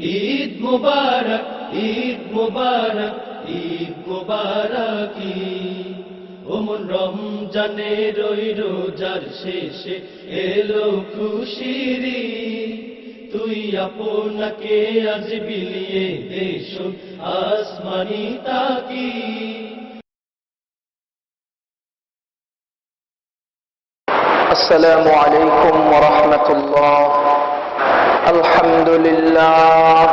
ঈদ মুবারক, ঈদ মুবারক, ঈদ মুবারক। ওমন রমজানের ওই রোজার শেষে এলো খুশির ঈদ। তুই আপনাকে আজ বিলিয়ে দেশ আসমানি তাকি। السلام عليكم ورحمة الله. الحمد لله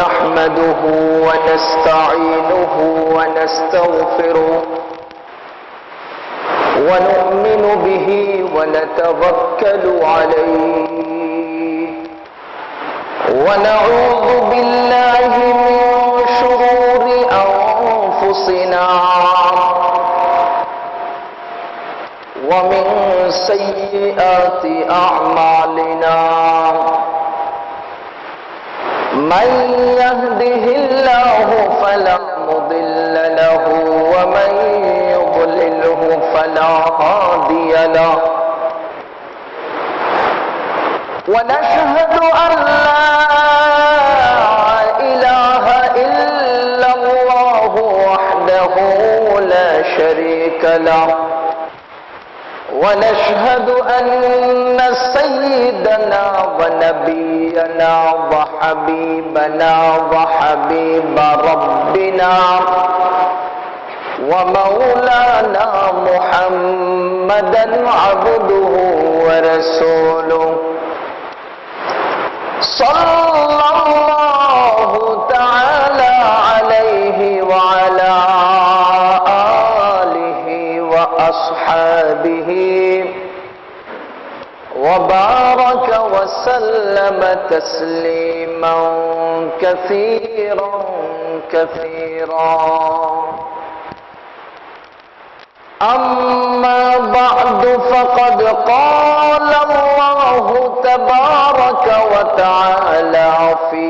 نحمده ونستعينه ونستغفره ونؤمن به ونتوكل عليه ونعوذ بالله من شرور أنفسنا ومن سيئات أعمالنا. من يهده الله فلا مضل له ومن يضلله فلا هادي له. ونشهد أن لا إله إلا الله وحده لا شريك له. ونشهد أن سيدنا ونبينا وحبيبنا وحبيب ربنا ومولانا محمدا عبده ورسوله صلى الله تعالى عليه وعلى آله وأصحابه وبارك وسلم تسليما كثيرا كثيرا. أما بعد فقد قال الله تبارك وتعالى في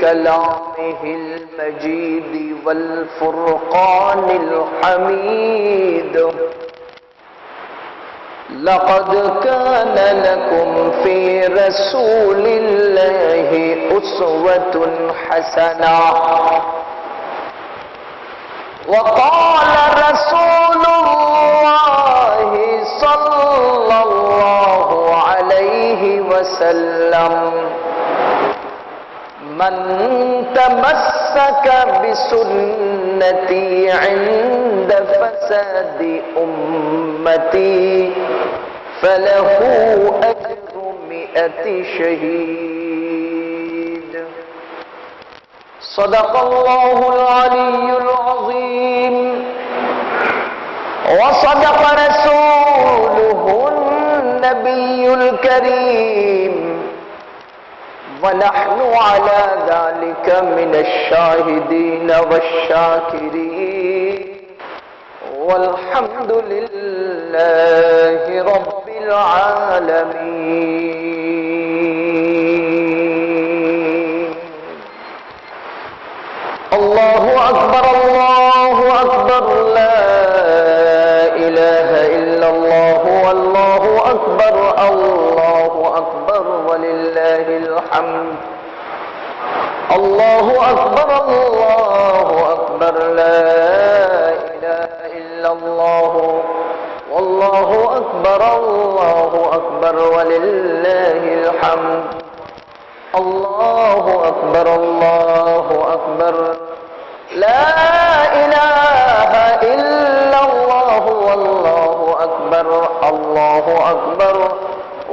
كلامه المجيد والفرقان الحميد: لقد كان لكم في رسول الله أسوة حسنة. وقال رسول الله صلى الله عليه وسلم: من تمسك بسنتي عند فساد أمتي فله أجر 100 شهيد. صدق الله العلي العظيم وصدق رسوله النبي الكريم ونحن على ذلك من الشاهدين والشاكرين والحمد لله رب العالمين. الله أكبر الله أكبر لا إله إلا الله والله أكبر الله أكبر ولله الحمد. الله أكبر الله أكبر لا إله إلا الله والله أكبر الله أكبر ولله الحمد. الله أكبر الله أكبر لا إله إلا الله والله أكبر الله أكبر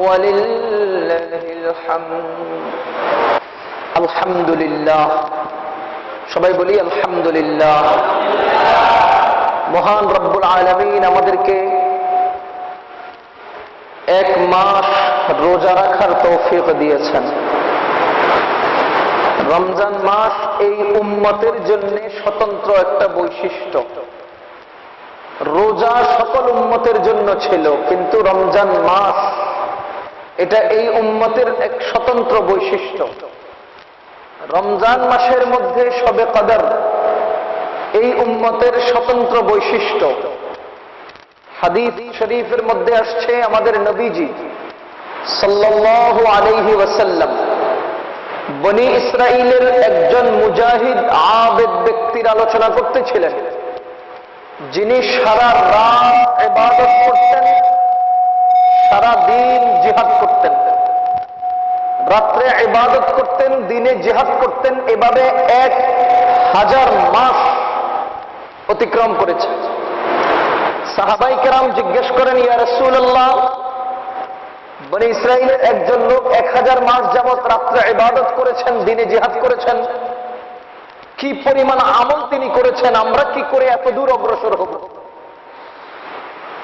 ولله الحمد. আলহামদুলিল্লাহ, সবাই বলি আলহামদুলিল্লাহ। মহান রব্বুল আলামিন আমাদেরকে এক মাস রোজা রাখার তৌফিক দিয়েছেন। রমজান মাস এই উম্মতের জন্য স্বতন্ত্র একটা বৈশিষ্ট্য। রোজা সকল উম্মতের জন্য ছিল, কিন্তু রমজান মাস এটা এই উম্মতের এক স্বতন্ত্র বৈশিষ্ট্য। রমজান মাসের মধ্যে শবে কদর এই উম্মতের স্বতন্ত্র বৈশিষ্ট্য। হাদিস শরীফের মধ্যে আসছে আমাদের নবীজি সাল্লাল্লাহু আলাইহি ওয়াসাল্লাম বনি ইসরাইলের একজন মুজাহিদ আবেদ ব্যক্তির আলোচনা করতেছিলেন, যিনি সারা রাত ইবাদত করতেন, সারা দিন জিহাদ করতেন। রাত্রে ইবাদত করতেন, দিনে জিহাদ করতেন, এভাবে 1000 মাস অতিক্রম করেছে। সাহাবাই কেরাম জিজ্ঞেস করেন, ইয়া রাসূলুল্লাহ, বনি ইসরাইলের একজন লোক 1000 মাস যাবৎ রাত্রে ইবাদত করেছেন, দিনে জিহাদ করেছেন, কি পরিমাণ আমল তিনি করেছেন, আমরা কি করে এত দূর অগ্রসর হব?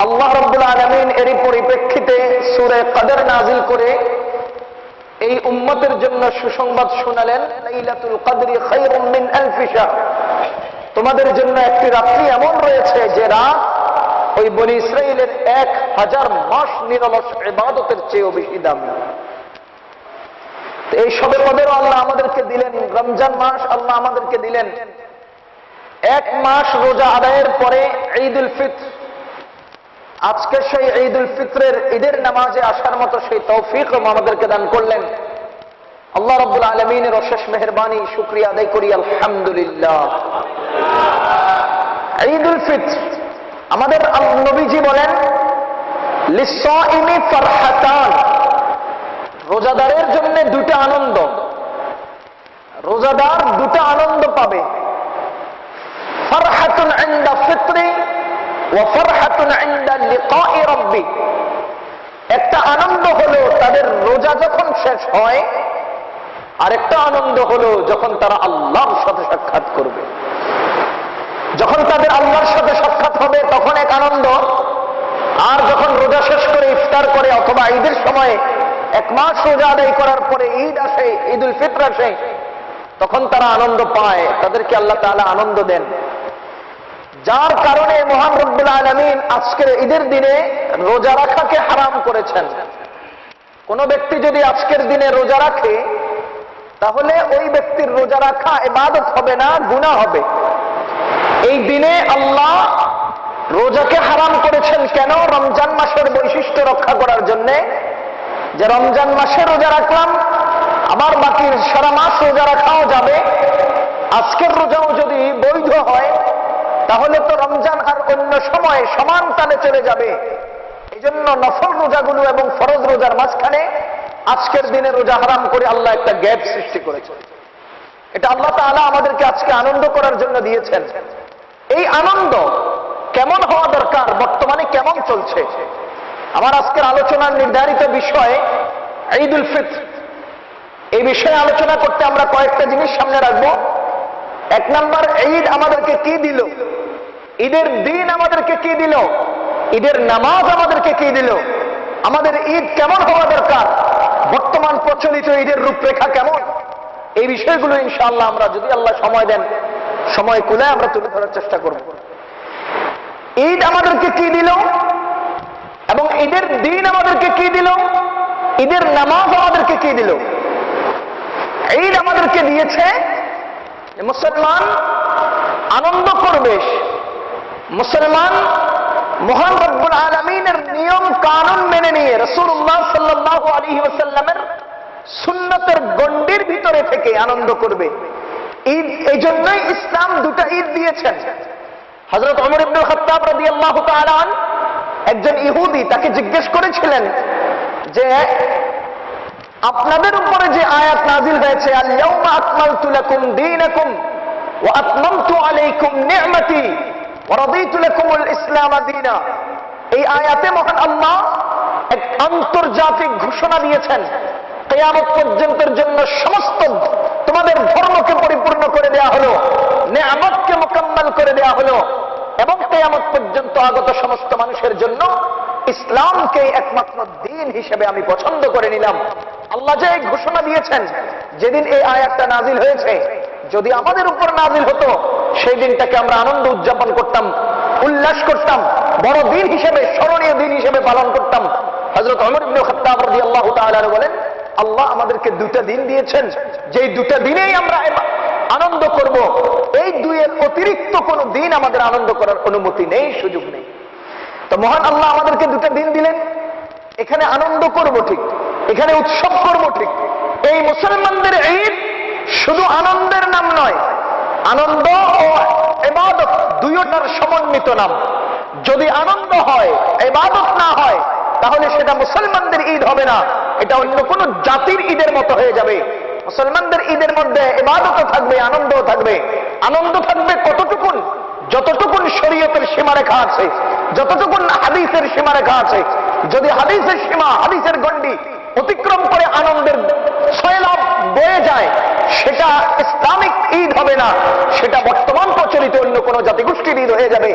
আল্লাহ রাব্বুল আলামিন এরই পরিপ্রেক্ষিতে সূরা কদর নাজিল করে এই উম্মতের জন্য সুসংবাদ শোনালেন, লাইলাতুল কদরি খায়রুম মিন আলফি শাহর, তোমাদের জন্য একটি রাত্রি এমন রয়েছে যে রাত ওই বনি ইসরাইলের 1000 মাস নিরলস ইবাদতের চেয়েও বেশি দামি। এই শবে কদরও আল্লাহ আমাদেরকে দিলেন, রমজান মাস আল্লাহ আমাদেরকে দিলেন। 1 মাস রোজা আদায়ের পরে ঈদুল ফিতর, আজকে সেই ঈদুল ফিতরের ঈদের নামাজে আসার মতো সেই তৌফিক আমাদেরকে দান করলেন। আল্লাহ রাব্বুল আলামিনের অশেষ মেহেরবানি, শুকরিয়া আদায় করি আলহামদুলিল্লাহ। ঈদুল ফিতর, আমাদের নবীজি বলেন, লিসাইমি ফারহাতান, রোজাদারের জন্য দুটো আনন্দ, রোজাদার দুটো আনন্দ পাবে। ফারহাতুন ইনদা ফিতরি ওয়া ফারহাতুন ইনদা লিকাই রাব্বি, একটা আনন্দ হলো তাদের রোজা যখন শেষ হয়, আরেকটা আনন্দ হলো যখন তারা আল্লাহর সাথে সাক্ষাৎ করবে। যখন তাদের আল্লাহর সাথে সাক্ষাৎ হবে তখন এক আনন্দ, আর যখন রোজা শেষ করে ইফতার করে অথবা ঈদের সময় 1 মাস রোজা আদায় করার পরে ঈদ আসে, ঈদুল ফিতর আসে, তখন তারা আনন্দ পায়, তাদেরকে আল্লাহ তাআলা আনন্দ দেন। যার কারণে মহান রব্বুল আলামিন আজকের ঈদের দিনে রোজা রাখাকে হারাম করেছেন। কোন ব্যক্তি যদি আজকের দিনে রোজা রাখে, তাহলে ওই ব্যক্তির রোজা রাখা ইবাদত হবে না, গুনাহ হবে। এই দিনে আল্লাহ রোজাকে হারাম করেছেন কেন? রমজান মাসের বৈশিষ্ট্য রক্ষা করার জন্য, যে রমজান মাসে রোজা রাখলাম, আবার বাকি সারা মাস রোজা রাখাও যাবে। আজকের রোজাও যদি বৈধ হয়, তাহলে তো রমজান আর অন্য সময় সমান তালে চলে যাবে। এই জন্য নফল রোজাগুলো এবং ফরজ রোজার মাঝখানে আজকের দিনে রোজা হারাম করে আল্লাহ একটা গ্যাপ সৃষ্টি করেছে। এটা আল্লাহ তাআলা আমাদেরকে আজকে আনন্দ করার জন্য দিয়েছেন। এই আনন্দ কেমন হওয়া দরকার, বর্তমানে কেমন চলছে? আমার আজকের আলোচনার নির্ধারিত বিষয় ঈদুল ফিতর। এই বিষয়ে আলোচনা করতে আমরা কয়েকটা জিনিস সামনে রাখবো। 1 নাম্বার, ঈদ আমাদেরকে কি দিল, ঈদের দিন আমাদেরকে কি দিল, ঈদের নামাজ আমাদেরকে কি দিল, আমাদের ঈদ কেমন হওয়া দরকার, বর্তমান প্রচলিত ঈদের রূপরেখা কেমন, এই বিষয়গুলো ইনশাআল্লাহ আমরা যদি আল্লাহ সময় দেন, সময় কুলায় আমরা তুলে ধরার চেষ্টা করব। ঈদ আমাদেরকে কি দিল এবং ঈদের দিন আমাদেরকে কি দিল, ঈদের নামাজ আমাদেরকে কি দিল। ঈদ আমাদেরকে দিয়েছে মুসলমান আনন্দ করবে, মুসলমান মহান রব্বুল আলামিনের নিয়ম কানুন মেনে নিয়ে রাসূলুল্লাহ সাল্লাল্লাহু আলাইহি ওয়াসাল্লামের সুন্নতের গণ্ডির ভিতরে থেকে আনন্দ করবে। ঈদ, এই জন্যই ইসলাম দুটা ঈদ দিয়েছেন। হযরত ওমর ইবনে খাত্তাব রাদিয়াল্লাহু তাআলা আন, একজন ইহুদি তাকে জিজ্ঞেস করেছিলেন যে আপনাদের উপরে যে আয়াত নাজিল হয়েছে, আল ইয়াউমা আকমালতু লাকুম দীনাকুম ওয়া আতমামতু আলাইকুম নি'মাতি ওয়া রাদিতু লাকুমুল ইসলাম দীনা, এই আয়াতে মহান আল্লাহ এক আন্তর্জাতিক ঘোষণা দিয়েছেন, কিয়ামত পর্যন্তের জন্য সমস্ত তোমাদের ধর্মকে পরিপূর্ণ করে দেয়া হলো, নিয়ামতকে মুকাম্মাল করে দেয়া হলো, এবং কিয়ামত পর্যন্ত আগত সমস্ত মানুষের জন্য ইসলামকে একমাত্র দিন হিসেবে আমি পছন্দ করে নিলাম। আল্লাহ যে ঘোষণা দিয়েছেন, যেদিন এই আয়াতটা নাজিল হয়েছে, যদি আমাদের উপর নাজিল হতো, সেই দিনটাকে আমরা আনন্দ উদযাপন করতাম, উল্লাস করতাম, বড় দিন হিসেবে, স্মরণীয় দিন হিসেবে পালন করতাম। হযরত ওমর ইবনে খাত্তাব রাদিয়াল্লাহু তাআলা বলেন, আল্লাহ আমাদেরকে দুটা দিন দিয়েছেন, যেই দুটা দিনেই আমরা আনন্দ করব, এই দুইয়ের অতিরিক্ত কোনো দিন আমাদের আনন্দ করার অনুমতি নেই, সুযোগ নেই। তো মহান আল্লাহ আমাদেরকে দুটা দিন দিলেন, এখানে আনন্দ করব ঠিক, এখানে উৎসব করব ঠিক। এই মুসলমানদের ঈদ শুধু আনন্দের নাম নয়, আনন্দ ও ইবাদত দুইটার সমন্বিত নাম। যদি আনন্দ হয়, ইবাদত না হয়, তাহলে সেটা মুসলমানদের ঈদ হবে না, এটা অন্য কোন জাতির ঈদের মতো হয়ে যাবে। মুসলমানদের ঈদের মধ্যে ইবাদতও থাকবে, আনন্দও থাকবে। আনন্দ থাকবে কতটুকুন? যতটুকুন শরীয়তের সীমারেখা আছে, যতটুকুন হাদিসের সীমারেখা আছে। যদি হাদিসের সীমা, হাদিসের গণ্ডি অতিক্রম করে আনন্দের সয়লাভ বয়ে যায়, সেটা ইসলামিক ঈদ হবে না, সেটা বর্তমান প্রচলিত অন্য কোন জাতিগোষ্ঠীর ঈদ হয়ে যাবে।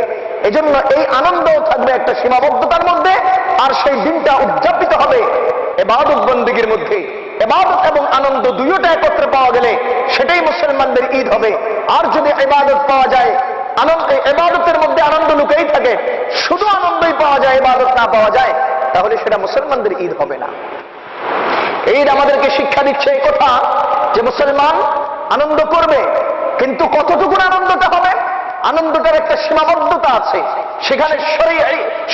এজন্য এই আনন্দও থাকবে একটা সীমাবদ্ধতার মধ্যে, আর সেই দিনটা উদযাপিত হবে ইবাদত বন্দেগীর মধ্যে। ইবাদত এবং আনন্দ দুইটা একত্রে পাওয়া গেলে সেটাই মুসলমানদের ঈদ হবে। আর যদি ইবাদত পাওয়া যায়, আনন্দ, ইবাদতের মধ্যে আনন্দ লুকিয়েই থাকে, শুধু আনন্দই পাওয়া যায়, ইবাদত না পাওয়া যায়, তাহলে সেটা মুসলমানদের ঈদ হবে না। ঈদ আমাদেরকে শিক্ষা দিচ্ছে এই কথা যে মুসলমান আনন্দ করবে, কিন্তু কতটুকু আনন্দটা হবে? আনন্দটার একটা সীমাবদ্ধতা আছে। সেখানে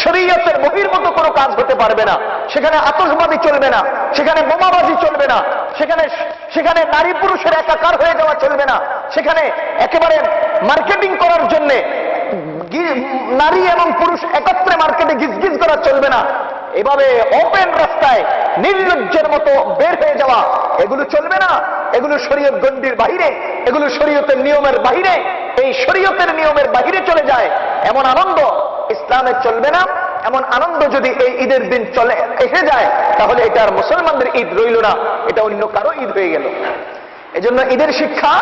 শরীয়তের বহির্ভূত কোনো কাজ হতে পারবে না, সেখানে আতশবাজি চলবে না, সেখানে বোমাবাজি চলবে না, সেখানে নারী পুরুষের একাকার হয়ে যাওয়া চলবে না, সেখানে একেবারে মার্কেটিং করার জন্য নারী এবং পুরুষ একত্রে মার্কেটে গিজগিজ করা চলবে না। এভাবে ওপেন রাস্তায় নির্লজ্জের মতো বের হয়ে যাওয়া, এগুলো চলবে না। এগুলো শরীয়ত গণ্ডির বাহিরে, এগুলো শরীয়তের নিয়মের বাহিরে। এই শরীয়তের নিয়মের বাহিরে চলে যায় এমন আনন্দ ইসলামে চলবে না। এমন আনন্দ যদি এই ঈদের দিন চলে এসে যায়, তাহলে এটা আর মুসলমানদের ঈদ রইল না, এটা অন্য কারো ঈদ হয়ে গেল। এজন্য ঈদের শিক্ষা,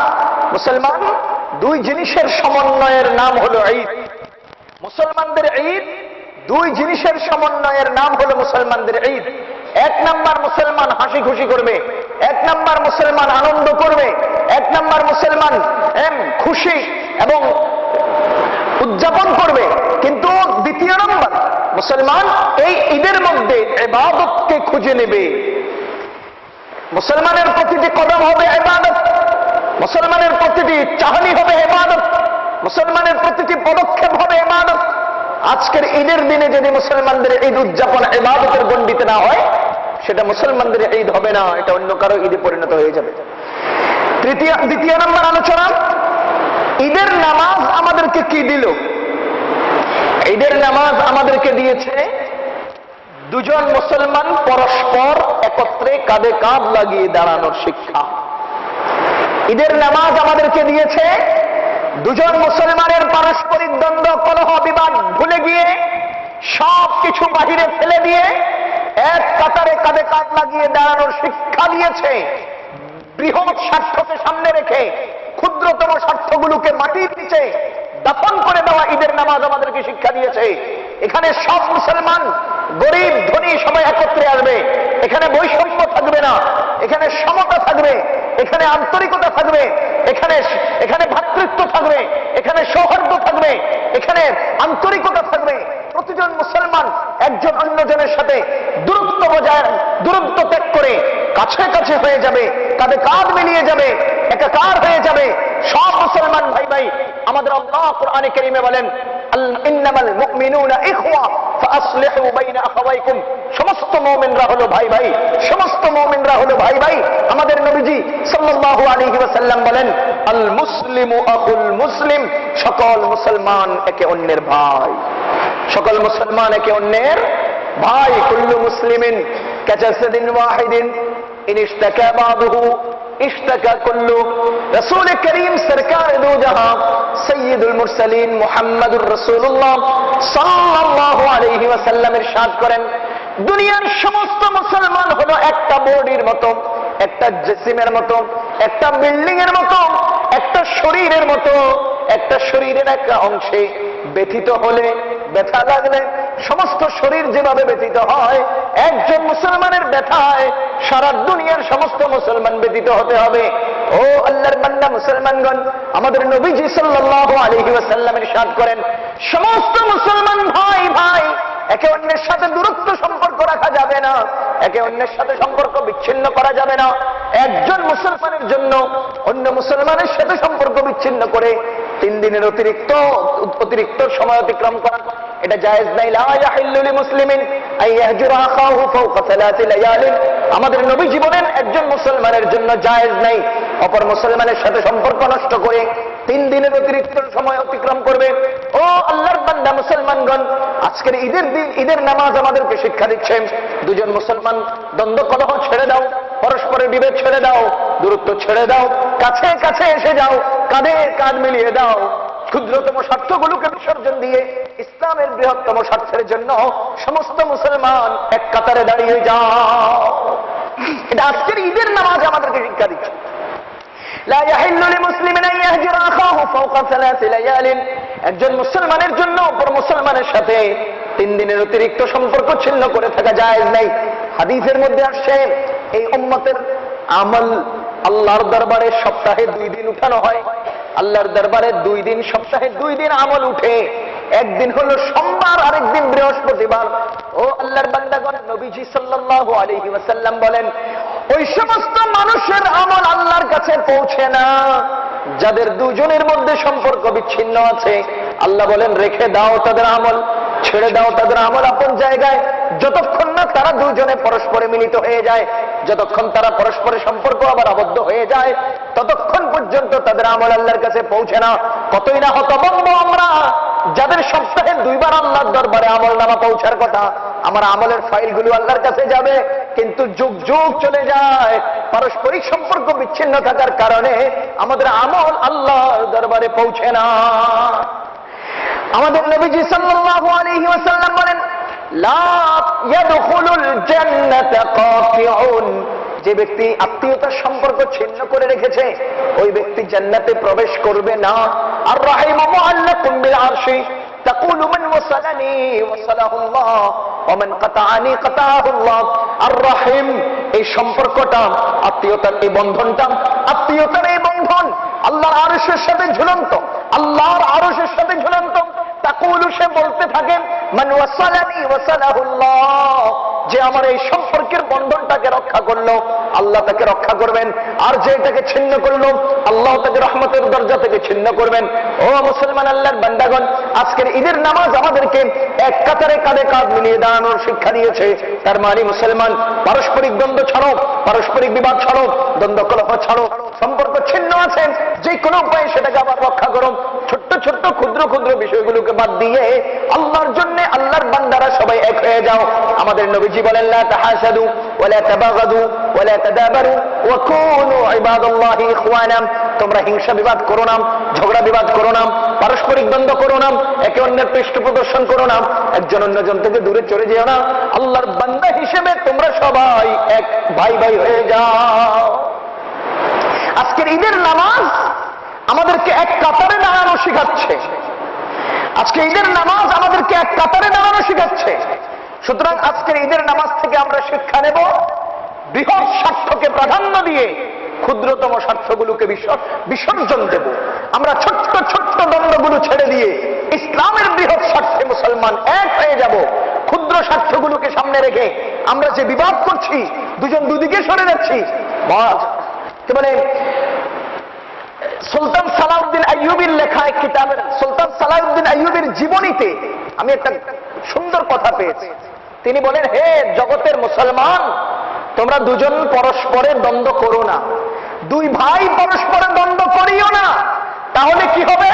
মুসলমান দুই জিনিসের সমন্বয়ের নাম হলো ঈদ। মুসলমানদের ঈদ দুই জিনিসের সমন্বয়ের নাম হলো মুসলমানদের ঈদ। এক নাম্বার মুসলমান হাসি খুশি করবে, এক নাম্বার মুসলমান আনন্দ করবে, এক নাম্বার মুসলমান খুশি এবং উদযাপন করবে। কিন্তু দ্বিতীয় নম্বর মুসলমান এই ঈদের মধ্যে ইবাদতকে খুঁজে নেবে। মুসলমানের প্রতিটি কদম হবে ইবাদত, মুসলমানের প্রতিটি চাহনি হবে ইবাদত, মুসলমানের প্রতিটি পদক্ষেপ হবে ইবাদত। আজকের ঈদের দিনে যদি মুসলমানদের ঈদ উদযাপন ইবাদতের গণ্ডিতে না হয়, সেটা মুসলমানদের ঈদ হবে না, এটা অন্য কারো ঈদে পরিণত হয়ে যাবে। দ্বিতীয় নম্বর আলোচনা, ঈদের নামাজ আমাদেরকে কি দিল? ঈদের নামাজ আমাদেরকে দিয়েছে দুজন মুসলমান পরস্পর একত্রে কাঁধে কাঁধ লাগিয়ে দাঁড়ানোর শিক্ষা। ঈদের নামাজ আমাদেরকে দিয়েছে দুজন মুসলমানের পারস্পরিক দ্বন্দ্ব, কলহ, বিবাদ ভুলে গিয়ে, সব কিছু বাহিরে ফেলে দিয়ে এক কাতারে কাঁধে কাঁধ লাগিয়ে দাঁড়ানোর শিক্ষা দিয়েছে। বৃহৎ স্বার্থকে সামনে রেখে ক্ষুদ্রতম স্বার্থগুলোকে মাটির নিচে দাফন করে দেওয়া ঈদের নামাজ আমাদেরকে শিক্ষা দিয়েছে। এখানে সব মুসলমান, গরিব ধনী সবাই একত্রে আসবে, এখানে বৈষম্য থাকবে না, এখানে সমতা থাকবে, এখানে আন্তরিকতা থাকবে, এখানে ভ্রাতৃত্ব থাকবে, এখানে সৌহার্দ্য থাকবে, এখানে আন্তরিকতা থাকবে। প্রতিজন মুসলমান একজন অন্যজনের সাথে দূরত্ব ত্যাগ করে কাছে কাছে হয়ে যাবে, কাঁধে কাঁধ মিলিয়ে যাবে, একাকার হয়ে যাবে। সব মুসলমান ভাই ভাই। আমাদের আল্লাহ কোরআনে কারীমে বলেন, ইন্নামাল মুমিনুনা ইখওয়া ফাসলিহু বাইনা আখাওয়াইকুম। সমস্ত মুমিনরা হলো ভাই ভাই, সমস্ত মুমিনরা হলো ভাই ভাই। আমাদের নবীজি সাল্লাল্লাহু আলাইহি ওয়াসাল্লাম বলেন, আল মুসলিমু আখুল মুসলিম। সকল মুসলমান একে অন্যের ভাই, সকল মুসলমান একে অন্যের ভাই। কুল্লু মুসলিমিন কাজাসাদিন ওয়াহিদিন ইন ইশতাকা বাদুহু ইশতাকা কুল্লু। রাসূল করিম সরকার দো জাহান সৈয়দুল মুরসালিন মুহাম্মদুর রাসূলুল্লাহ সাল্লাল্লাহু আলাইহি ওয়াসাল্লাম ইরশাদ করেন, দুনিয়ার সমস্ত মুসলমান হলো একটা বডির মতো, একটা জিসিমের মতো, একটা বিল্ডিং এর মতো, একটা শরীরের মতো। একটা শরীরের একটা অংশে ব্যথিত হলে, ব্যথা লাগলে সমস্ত শরীর যেভাবে ব্যথিত হয়, একজন মুসলমানের ব্যথায় সারা দুনিয়ার সমস্ত মুসলমান ব্যথিত হতে হবে। ও আল্লাহর বান্দা মুসলমানগণ, আমাদের নবীজি সাল্লাল্লাহু আলাইহি ওয়াসাল্লাম ইরশাদ করেন, সমস্ত মুসলমান ভাই ভাই, একে অন্যের সাথে দূরত্ব সম্পর্ক রাখা যাবে না, একে অন্যের সাথে সম্পর্ক বিচ্ছিন্ন করা যাবে না। একজন মুসলমানের জন্য অন্য মুসলমানের সাথে সম্পর্ক বিচ্ছিন্ন করে 3 দিনের অতিরিক্ত সময় অতিক্রম করা, এটা জায়েজ নাই। লা ইয়াহিল্লু লিমুসলিমিন আইয়াহজুরা আখাহু ফাওকা সালাতি লায়ালিন, আমাদের নবী জীবনের একজন মুসলমানের জন্য জায়েজ নাই অপর মুসলমানের সাথে সম্পর্ক নষ্ট করে 3 দিনের অতিরিক্ত সময় অতিক্রম করবে। ও আল্লাহর বান্দা মুসলমানগণ, আজকের ঈদের দিন, ঈদের নামাজ আমাদেরকে শিক্ষা দিচ্ছে দুজন মুসলমান দ্বন্দ্ব কলহ ছেড়ে দাও, পরস্পরের বিভেদ ছেড়ে দাও, দূরত্ব ছেড়ে দাও, কাছে কাছে এসে যাও, কাঁধে কাঁধ মিলিয়ে দাও, ক্ষুদ্রতম স্বার্থগুলোকে বিসর্জন দিয়ে ইসলামের বৃহত্তম স্বার্থের জন্য সমস্ত মুসলমান এক কাতারে দাঁড়িয়ে যাও। এটা আজকের ঈদের নামাজ আমাদেরকে শিক্ষা দিচ্ছে। লা ইয়াহিল্লু লিমুসলিমিন আন ইয়াহজুরা আখাহু ফাওকা সালাতি লায়ালিন, একজন মুসলমানের জন্য অপর মুসলমানের সাথে 3 দিনের অতিরিক্ত সম্পর্ক ছিন্ন করে থাকা জায়েজ নাই। হাদিসের মধ্যে আসছে এই উম্মতের আমল আল্লাহর দরবারে সপ্তাহে 2 দিন উঠানো হয়। আল্লাহর দরবারে 2 দিন, সপ্তাহে 2 দিন আমল উঠে। একদিন হলো সোমবার, আরেকদিন বৃহস্পতিবার। ও আল্লাহর বান্দাগণ, নবীজি সাল্লাল্লাহু আলাইহি ওয়াসাল্লাম বলেন, ওই সমস্ত মানুষের আমল আল্লাহর কাছে পৌঁছে না যাদের দুজনের মধ্যে সম্পর্ক বিচ্ছিন্ন আছে। আল্লাহ বলেন, রেখে দাও তাদের আমল, ছেড়ে দাও তাদের আমল আপন জায়গায়, যতক্ষণ না তারা দুজনে পরস্পরে মিলিত হয়ে যায়, যতক্ষণ তারা পরস্পরের সম্পর্ক আবার আবদ্ধ হয়ে যায়, ততক্ষণ পর্যন্ত তাদের আমল আল্লাহর কাছে পৌঁছে না। কতই না হতভম্ব আমরা, যাদের সপ্তাহে 2 বার আল্লাহর দরবারে আমল নামা পৌঁছার কথা, আমার আমলের ফাইলগুলো আল্লাহর কাছে যাবে, কিন্তু যুগ যুগ চলে যায়। পারস্পরিক সম্পর্ক বিচ্ছিন্ন থাকার কারণে আমাদের আমল আল্লাহর দরবারে পৌঁছে না। আমাদের নবীজি সাল্লাল্লাহু আলাইহি ওয়াসাল্লাম বলেন, লা ইয়াদখুলুল জান্নাতা কাতিউন, যে ব্যক্তি আত্মীয়তার সম্পর্ক ছিন্ন করে রেখেছে ওই ব্যক্তি জান্নাতে প্রবেশ করবে না। আর রাহিমু মুআল্লাকুম বিল আরশি তাকুলু মান ওয়াসালানি ওয়াসালাহুল্লাহ ওয়া মান কাতাআনি কাতাআহুল্লাহ। আর রাহিম, এই সম্পর্কটা, আত্মীয়তার এই বন্ধনটা, আত্মীয়তার এই বন্ধন আল্লাহর আরশের সাথে ঝুলন্ত, আল্লাহর আরশের সাথে ঝুলন্ত। তাকুলু, সে বলতে থাকে, মান ওয়াসালানি ওয়াসালাহুল্লাহ, যে আমার এই সম্পর্কের বন্ধনটাকে রক্ষা করলো আল্লাহ তাকে রক্ষা করবেন, আর যে এটাকে ছিন্ন করলো আল্লাহ তাকে রহমতের দরজা থেকে ছিন্ন করবেন। ও মুসলমান আল্লাহর বান্দাগণ, আজকের ঈদের নামাজ আমাদেরকে এক কাতারে কাঁধে কাঁধ মিলিয়ে দাঁড়ানোর শিক্ষা দিয়েছে। তার মানে মুসলমান, পারস্পরিক দ্বন্দ্ব ছাড়ো, পারস্পরিক বিবাদ ছাড়ো, দ্বন্দ্ব কলহ ছাড়ো, সম্পর্ক ছিন্ন আছে যে কোনো উপায়ে সেটাকে আবার রক্ষা করো। ছোট্ট ছোট্ট ক্ষুদ্র ক্ষুদ্র বিষয়গুলোকে বাদ দিয়ে আল্লাহর জন্য আল্লাহর বান্দারা সবাই এক হয়ে যাও। আমাদের নবীজি বলেন, লা তাহাসাদু ওয়া লা তাবাগাদু ওয়া লা তাদাবারু ওয়া কুনু ইবাদাল্লাহি ইখওয়ানা, তোমরা হিংসা বিবাদ করো না, ঝগড়া বিবাদ করো না, পারস্পরিক দ্বন্দ্ব করো না, একে অন্যের পৃষ্ঠ প্রদর্শন করো না, একজন অন্যজন থেকে দূরে চলে যেও না। আল্লাহর বান্দা হিসেবে তোমরা সবাই এক ভাই ভাই হয়ে যাও। আজকের ঈদের নামাজ আমাদেরকে এক কাতারে দাঁড়ানো শেখাচ্ছে। আজকে ঈদের নামাজ আমাদেরকে এক কাতারে দাঁড়ানো শেখাচ্ছে। সুতরাং আজকের ঈদের নামাজ থেকে আমরা শিক্ষা নেব, বৃহৎ স্বার্থকে প্রাধান্য দিয়ে ক্ষুদ্রতম স্বার্থগুলোকে বিসর্জন দেব। আমরা ছোট্ট ছোট্ট দ্বন্দ্বগুলো ছেড়ে দিয়ে ইসলামের বৃহৎ স্বার্থে মুসলমান এক হয়ে যাব। ক্ষুদ্র স্বার্থগুলোকে সামনে রেখে আমরা যে বিবাদ করছি, দুজন দুদিকে সরে যাচ্ছি, মানে সুলতান সালাউদ্দিন আইয়ুবীর লেখা এক কিতাবের, সুলতান সালাউদ্দিন আইয়ুবীর জীবনীতে আমি একটা সুন্দর কথা পেয়েছি। তিনি বলেন, হে জগতের মুসলমান, তোমরা দুজন পরস্পরের দ্বন্দ্ব করো না, 2 ভাই পরস্পরের দ্বন্দ্ব করিও না। তাহলে কি হবে?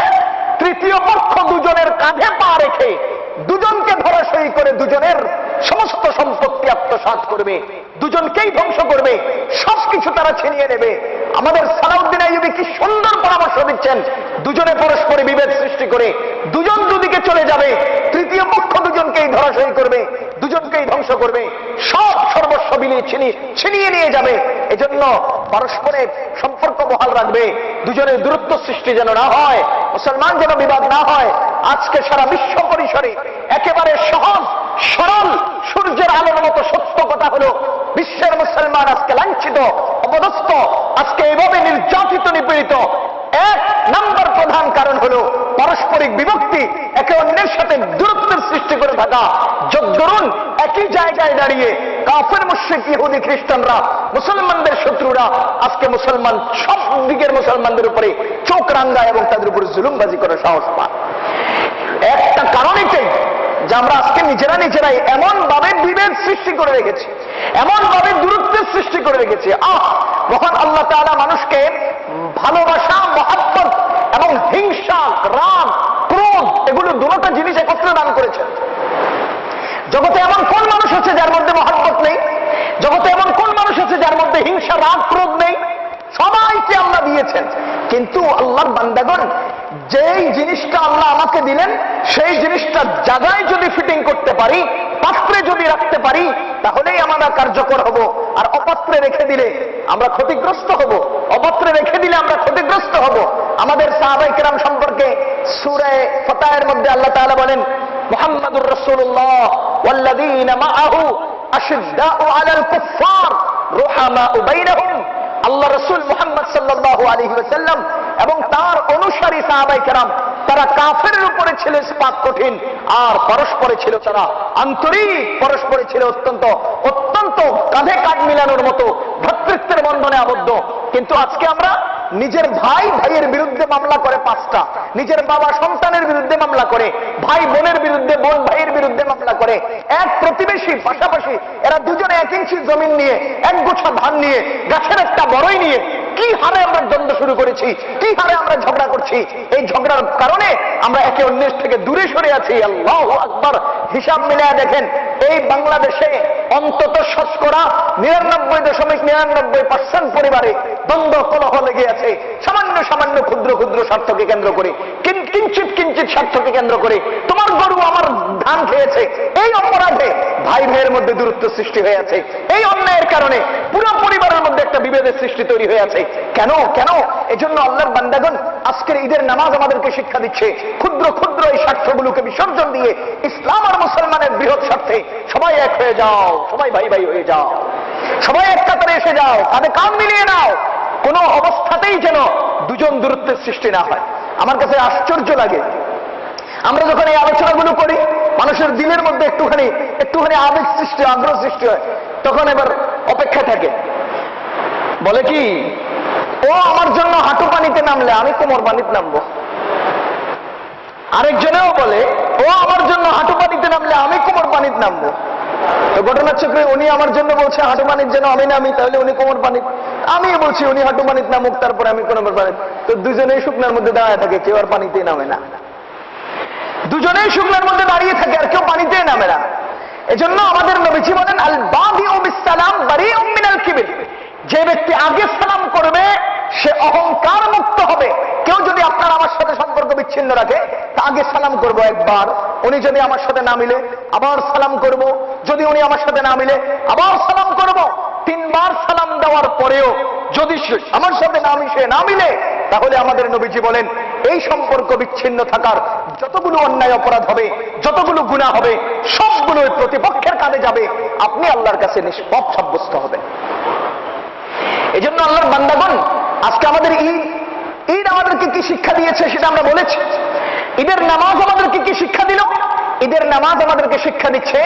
তৃতীয় পক্ষ দুজনের কাঁধে পা রেখে দুজনকে ধরাশয়ী করে দুজনের সমস্ত সম্পত্তি আত্মসাৎ করবে, দুজনকেই ধ্বংস করবে, সবকিছু তারা ছিনিয়ে নেবে। আমাদের সালাউদ্দিন আইয়ুবী কি সুন্দর পরামর্শ দিচ্ছেন, দুজনে পরস্পরে বিভেদ সৃষ্টি করে দুজন দুদিকে চলে যাবে, তৃতীয় পক্ষ দুজনকেই ধরাশয়ী করবে, দুজনকেই ধ্বংস করবে, সব সর্বস্ব বিলিয়ে ছিনিয়ে নিয়ে যাবে। এজন্য পরস্পরে সম্পর্ক বহাল রাখবে, দুজনের দূরত্ব সৃষ্টি যেন না হয়, মুসলমান যেন বিবাদ না হয়। আজকে সারা বিশ্ব পরিসরে একেবারে সহজ সরল সূর্যের আলোর মতো সত্য কথা হলো, বিশ্বের মুসলমান আজকে লাঞ্ছিত, অপদস্থ, আজকে এভাবে নির্যাতিত, নিপীড়িত। 1 নম্বর প্রধান কারণ হলো পারস্পরিক বিভক্তি, একে অন্যের সাথে দূরত্বের সৃষ্টি করে থাকা। যদ্দরুন একই জায়গায় দাঁড়িয়ে কাফের, মুশরিক, ইহুদি, খ্রিস্টানরা, মুসলমানদের শত্রুরা আজকে মুসলমান, সব দিকের মুসলমানদের উপরে চোখ রাঙ্গায় এবং তাদের উপরে জুলুমবাজি করে সাহস পায়। একটা কারণেই যে আমরা আজকে নিজেরাই এমন ভাবে বিভেদ সৃষ্টি করে রেখেছি, এমন ভাবে দূরত্বের সৃষ্টি করে রেখেছি। মহান আল্লাহ তাআলা মানুষকে ভালোবাসা, মহব্বত এবং হিংসা, রাগ, ক্রোধ এগুলো দুটো জিনিস একত্রে দান করেছেন। জগতে এমন কোন মানুষ আছে যার মধ্যে মহব্বত নেই? জগতে এমন কোন মানুষ আছে যার মধ্যে হিংসা, রাগ, ক্রোধ নেই? সবাইকে আল্লাহ দিয়েছেন। কিন্তু আল্লাহর বান্দাগণ, যেই জিনিসটা আল্লাহ আমাকে দিলেন সেই জিনিসটা জায়গায় যদি ফিটিং করতে পারি, পাত্রে যদি রাখতে পারি, তাহলেই আমরা কার্যকর হব। আর অপাত্রে রেখে দিলে আমরা ক্ষতিগ্রস্ত হব। অপাত্রে রেখে দিলে আমরা ক্ষতিগ্রস্ত হব। আমাদের সাহাবায়ে কেরাম সম্পর্কে সূরা ফাতহের মধ্যে আল্লাহ তাআলা বলেন, মুহাম্মাদুর রাসূলুল্লাহ ওয়াল্লাযীনা মাআহু আশিদ্দাউ আলাল কুফফার রুহামাউ বাইনাহুম। আল্লাহ রাসূল মুহাম্মদ সাল্লাল্লাহু আলাইহি ওয়াসাল্লাম এবং তার অনুসারী সাহাবায়ে কেরাম, তারা কাফেরের উপরে ছিল ইস্পাত কঠিন, আর পরস্পরে ছিল তারা আন্তরিক, পরস্পরে ছিল অত্যন্ত কাঁধে কাঁধ মিলানোর মতো ভ্রাতৃত্বের বন্ধনে আবদ্ধ। কিন্তু আজকে আমরা নিজের ভাইয়ের বিরুদ্ধে মামলা করে 5টা, নিজের বাবা সন্তানের বিরুদ্ধে মামলা করে, ভাই বোনের বিরুদ্ধে, বোন ভাইয়ের বিরুদ্ধে মামলা করে, এক প্রতিবেশী পাশাপাশি এরা দুজনে 1 ইঞ্চি জমিন নিয়ে, 1 গোছা ধান নিয়ে, গাছের একটা বড়ই নিয়ে কি হারে আমরা দ্বন্দ্ব শুরু করেছি, কি হারে আমরা ঝগড়া করছি। এই ঝগড়ার কারণে আমরা একে অন্যের থেকে দূরে সরে আছি। আল্লাহু আকবার। হিসাব মিলিয়ে দেখেন, এই বাংলাদেশে অন্তত শতকরা 99.99% পরিবারে দ্বন্দ্ব কলহ লেগে আছে, সামান্য ক্ষুদ্র স্বার্থকে কেন্দ্র করে, কিঞ্চিত স্বার্থকে কেন্দ্র করে। তোমার গরু আমার ধান খেয়েছে, এই অপরাধে ভাই ভাইয়ের মধ্যে দূরত্ব সৃষ্টি হয়ে আছে। এই অন্যায়ের কারণে পুরো পরিবারের মধ্যে একটা বিভেদের সৃষ্টি তৈরি হয়ে আছে। কেন? এজন্য আল্লাহর বান্দাগণ, আজকের ঈদের নামাজ আমাদেরকে শিক্ষা দিচ্ছে, ক্ষুদ্র এই স্বার্থগুলোকে বিসর্জন দিয়ে ইসলাম আর মুসলমানের বৃহৎ স্বার্থে সবাই এক হয়ে যাও, সবাই ভাই হয়ে যাও, সবাই এক কাতারে এসে যাও, কাঁধে কাঁধ মিলিয়ে নাও। কোন অবস্থাতেই যেন দুজন দূরত্বের সৃষ্টি না হয়। আমার কাছে আশ্চর্য লাগে, আমরা যখন এই আলোচনাগুলো করি, মানুষের দিলের মধ্যে একটুখানি আবেগ সৃষ্টি, আগ্রহ সৃষ্টি হয়। তখন এবার অপেক্ষা থাকে, বলে কি, ও আমার জন্য হাঁটু পানিতে নামলে আমি কোমর পানিতে নামবো। আরেকজনেও বলে, ও আমার জন্য হাঁটু পানিতে নামলে আমি কোমর পানিতে নামবো। তো ঘটনাচক্রে উনি আমার জন্য বলছে হাঁটু পানির যেন আমি নামি, তাহলে উনি কোমর পানি, আমি বলছি উনি হাঁটু পানিতে নামুক, তারপরে আমি কোমর পানি। তো দুজনেই শুকনার মধ্যে দাঁড়ায় থাকে, কেউ আর পানিতেই নামে না। দুজনেই শুকনার মধ্যে দাঁড়িয়ে থাকে, আর কেউ পানিতেই নামে না। এজন্য আমাদের নবীজি বলেন, আল বাদিউ বিসসালাম বারিউম মিনাল কিবর। যে ব্যক্তি আগে সালাম করবে সে অহংকার মুক্ত হবে। কেউ যদি আপনার আমার সাথে সম্পর্ক বিচ্ছিন্ন রাখে, তা আগে সালাম করব একবার, উনি যদি আমার সাথে না মিলে আবার সালাম করব, যদি উনি আমার সাথে না মিলে আবার সালাম করব। 3 বার সালাম দেওয়ার পরেও যদি আমার সাথে না মিলে, তাহলে আমাদের নবীজি বলেন, এই সম্পর্ক বিচ্ছিন্ন থাকার যতগুলো অন্যায় অপরাধ হবে, যতগুলো গুনাহ হবে, সবগুলো প্রতিপক্ষের কাঁধে যাবে, আপনি আল্লাহর কাছে নিষ্পাপ সাব্যস্ত হবেন। এই জন্য আল্লাহর বান্দাগণ, আজকে আমাদের ঈদ আমাদেরকে কি শিক্ষা দিয়েছে সেটা আমরা বলেছি। ঈদের নামাজ আমাদেরকে কি শিক্ষা দিল? ঈদের নামাজ আমাদেরকে শিক্ষা দিচ্ছে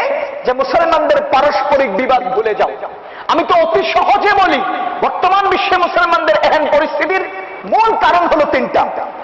যে মুসলমানদের পারস্পরিক বিবাদ ভুলে যাও। আমি তো অতি সহজে বলি, বর্তমান বিশ্বে মুসলমানদের এহেন পরিস্থিতির মূল কারণ হলো 3টা।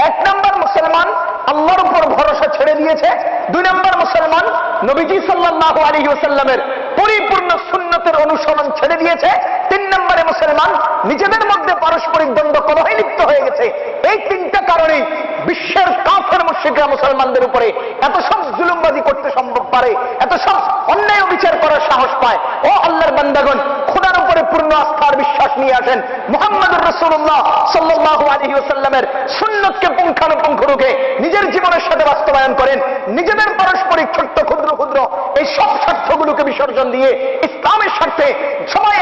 1 নম্বর, মুসলমান আল্লাহর উপর ভরসা ছেড়ে দিয়েছে। 2 নম্বর, মুসলমান নবীজি সাল্লাল্লাহু আলাইহি ওয়াসাল্লামের পরিপূর্ণ সুন্নতের অনুসরণ ছেড়ে দিয়েছে। 3 নম্বরে, মুসলমান নিজেদের মধ্যে পারস্পরিক দ্বন্দ্ব কলহে লিপ্ত হয়ে গেছে। এই 3টা কারণেই বিশ্বের কাফের মুশরিকরা মুসলমানদের উপরে এত সব জুলুমবাজি করতে সম্ভব পারে, এত সব অন্যায় বিচার করার সাহস পায়। ও আল্লাহর বান্দাগণ, খোদার উপরে পূর্ণ আস্থার বিশ্বাস নিয়ে আসেন। মুহাম্মদুর রাসূলুল্লাহ সাল্লাল্লাহু আলাইহি ওয়াসাল্লামের সুন্নতকে পুঙ্খানুপুঙ্খ রূপে নিজের জীবনের সাথে বাস্তবায়ন করেন। নিজেদের পারস্পরিক ছোট্ট ক্ষুদ্র এই সব স্বার্থগুলোকে বিসর্জন দিয়ে ইসলামের স্বার্থে সবাই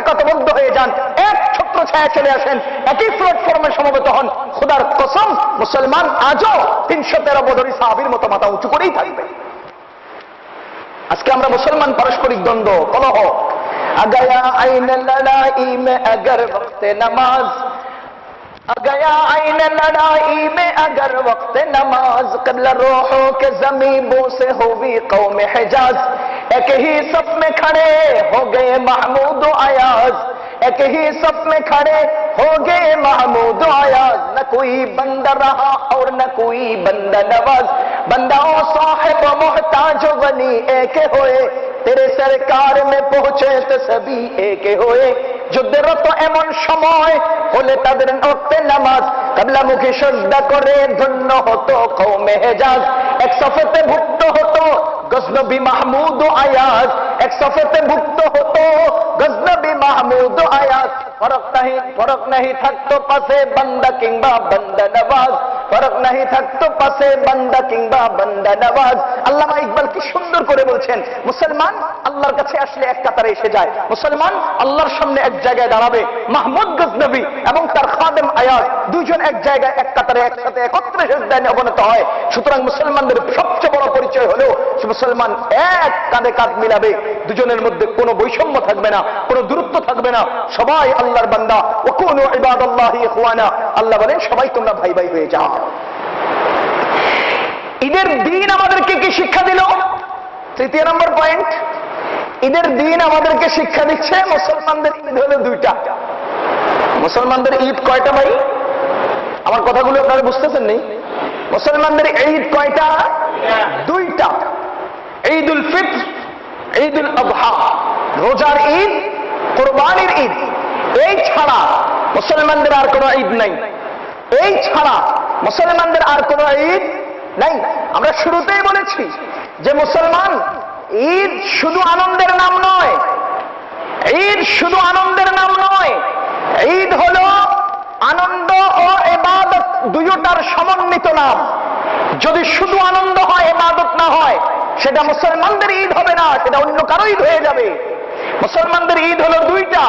একতাবদ্ধ হয়ে যান, এক ছত্র ছায়া চলে আসেন, একই প্ল্যাটফর্মে সমবেত হন। খোদার কসম, মুসলমান আজও 313 বদরি সাহাবীর মতো মাথা উঁচু করেই থাকবে। আজকে আমরা মুসলমান পারস্পরিক দ্বন্দ্ব, কলহ, আগায়া আইন লড়াই মে अगर वक्त नमाज, अगया आइन लड़ाई में अगर वक्त नमाज, कबल रोहों के ज़मीबों से हुई कौम हिजाज, एक ही सफ में खड़े हो गए महमूद अयाज, एक ही सफ में खड़े हो गए महमूद अयाज, न कोई बंदा रहा और न कोई बंदा नवाज, बंदा ओ साहिब मोहताज गनी एक होए तेरे सरकार में पहुंचे तो सभी एक होए যুদ্ধরত এমন সময় হলে তাদের ওয়াক্তে নামাজ কাবলামুখী সজদা করে ধন্য হতো কওমে হেজাজ এক সফেতে ভুক্ত হতো গজনবী মাহমুদ আয়াজ এক সফেতে ভুক্ত হতো গজনবী মাহমুদ আয়াজ ফরক नहीं থাকতো পাশে বান্দা কিংবা বান্দা নওয়াজ ফরক नहीं থাকতো পাশে বান্দা কিংবা বান্দা নওয়াজ আল্লামা ইকবাল কি সুন্দর করে বলছেন মুসলমান আল্লাহর কাছে আসলে এক কাতারে এসে যায় মুসলমান আল্লাহর সামনে এক জায়গায় দাঁড়াবে মাহমুদ গজনবী এবং তার খাদেম আয়াজ দুইজন এক জায়গায় এক কাতারে একসাথে একত্রে সিজদায় অবনত হয় সুতরাং মুসলমানদের সবচেয়ে বড় পরিচয় হলো মুসলমান এক কাঁধে কাঁধ মিলাবে দুজনের মধ্যে কোনো বৈষম্য থাকবে না কোনো দূরত্ব থাকবে না সবাই আল্লাহর বান্দা ওয়া কুনু ইবাদাল্লাহি ইখওয়ানা আল্লাহ বলেন সবাই তোমরা ভাই ভাই হয়ে যাও ঈদের দিন আমাদেরকে কি শিক্ষা দিল তৃতীয় নম্বর পয়েন্ট ঈদের দিন আমাদেরকে শিক্ষা দিচ্ছে মুসলমানদের ঈদ হলো দুইটা মুসলমানদের ঈদ কয়টা ভাই আমার কথাগুলো আপনারা বুঝতেছেন নি মুসলমানদের ঈদ কয়টা দুইটা ঈদুল ফিতর ঈদুল আযহা রোজার ঈদ কুরবানির ঈদ এই ছাড়া মুসলমানদের আর কোনো ঈদ নাই এই ছাড়া মুসলমানদের আর কোনো ঈদ নাই আমরা শুরুতেই বলেছি যে মুসলমান ঈদ শুধু আনন্দের নাম নয় ঈদ শুধু আনন্দের নাম নয় ঈদ হলো আনন্দ ও ইবাদত দুইটার সমন্বিত নাম যদি শুধু আনন্দ হয় ইবাদত না হয় সেটা মুসলমানদের ঈদ হবে না সেটা অন্য কারো ঈদ হয়ে যাবে মুসলমানদের ঈদ হলো দুইটা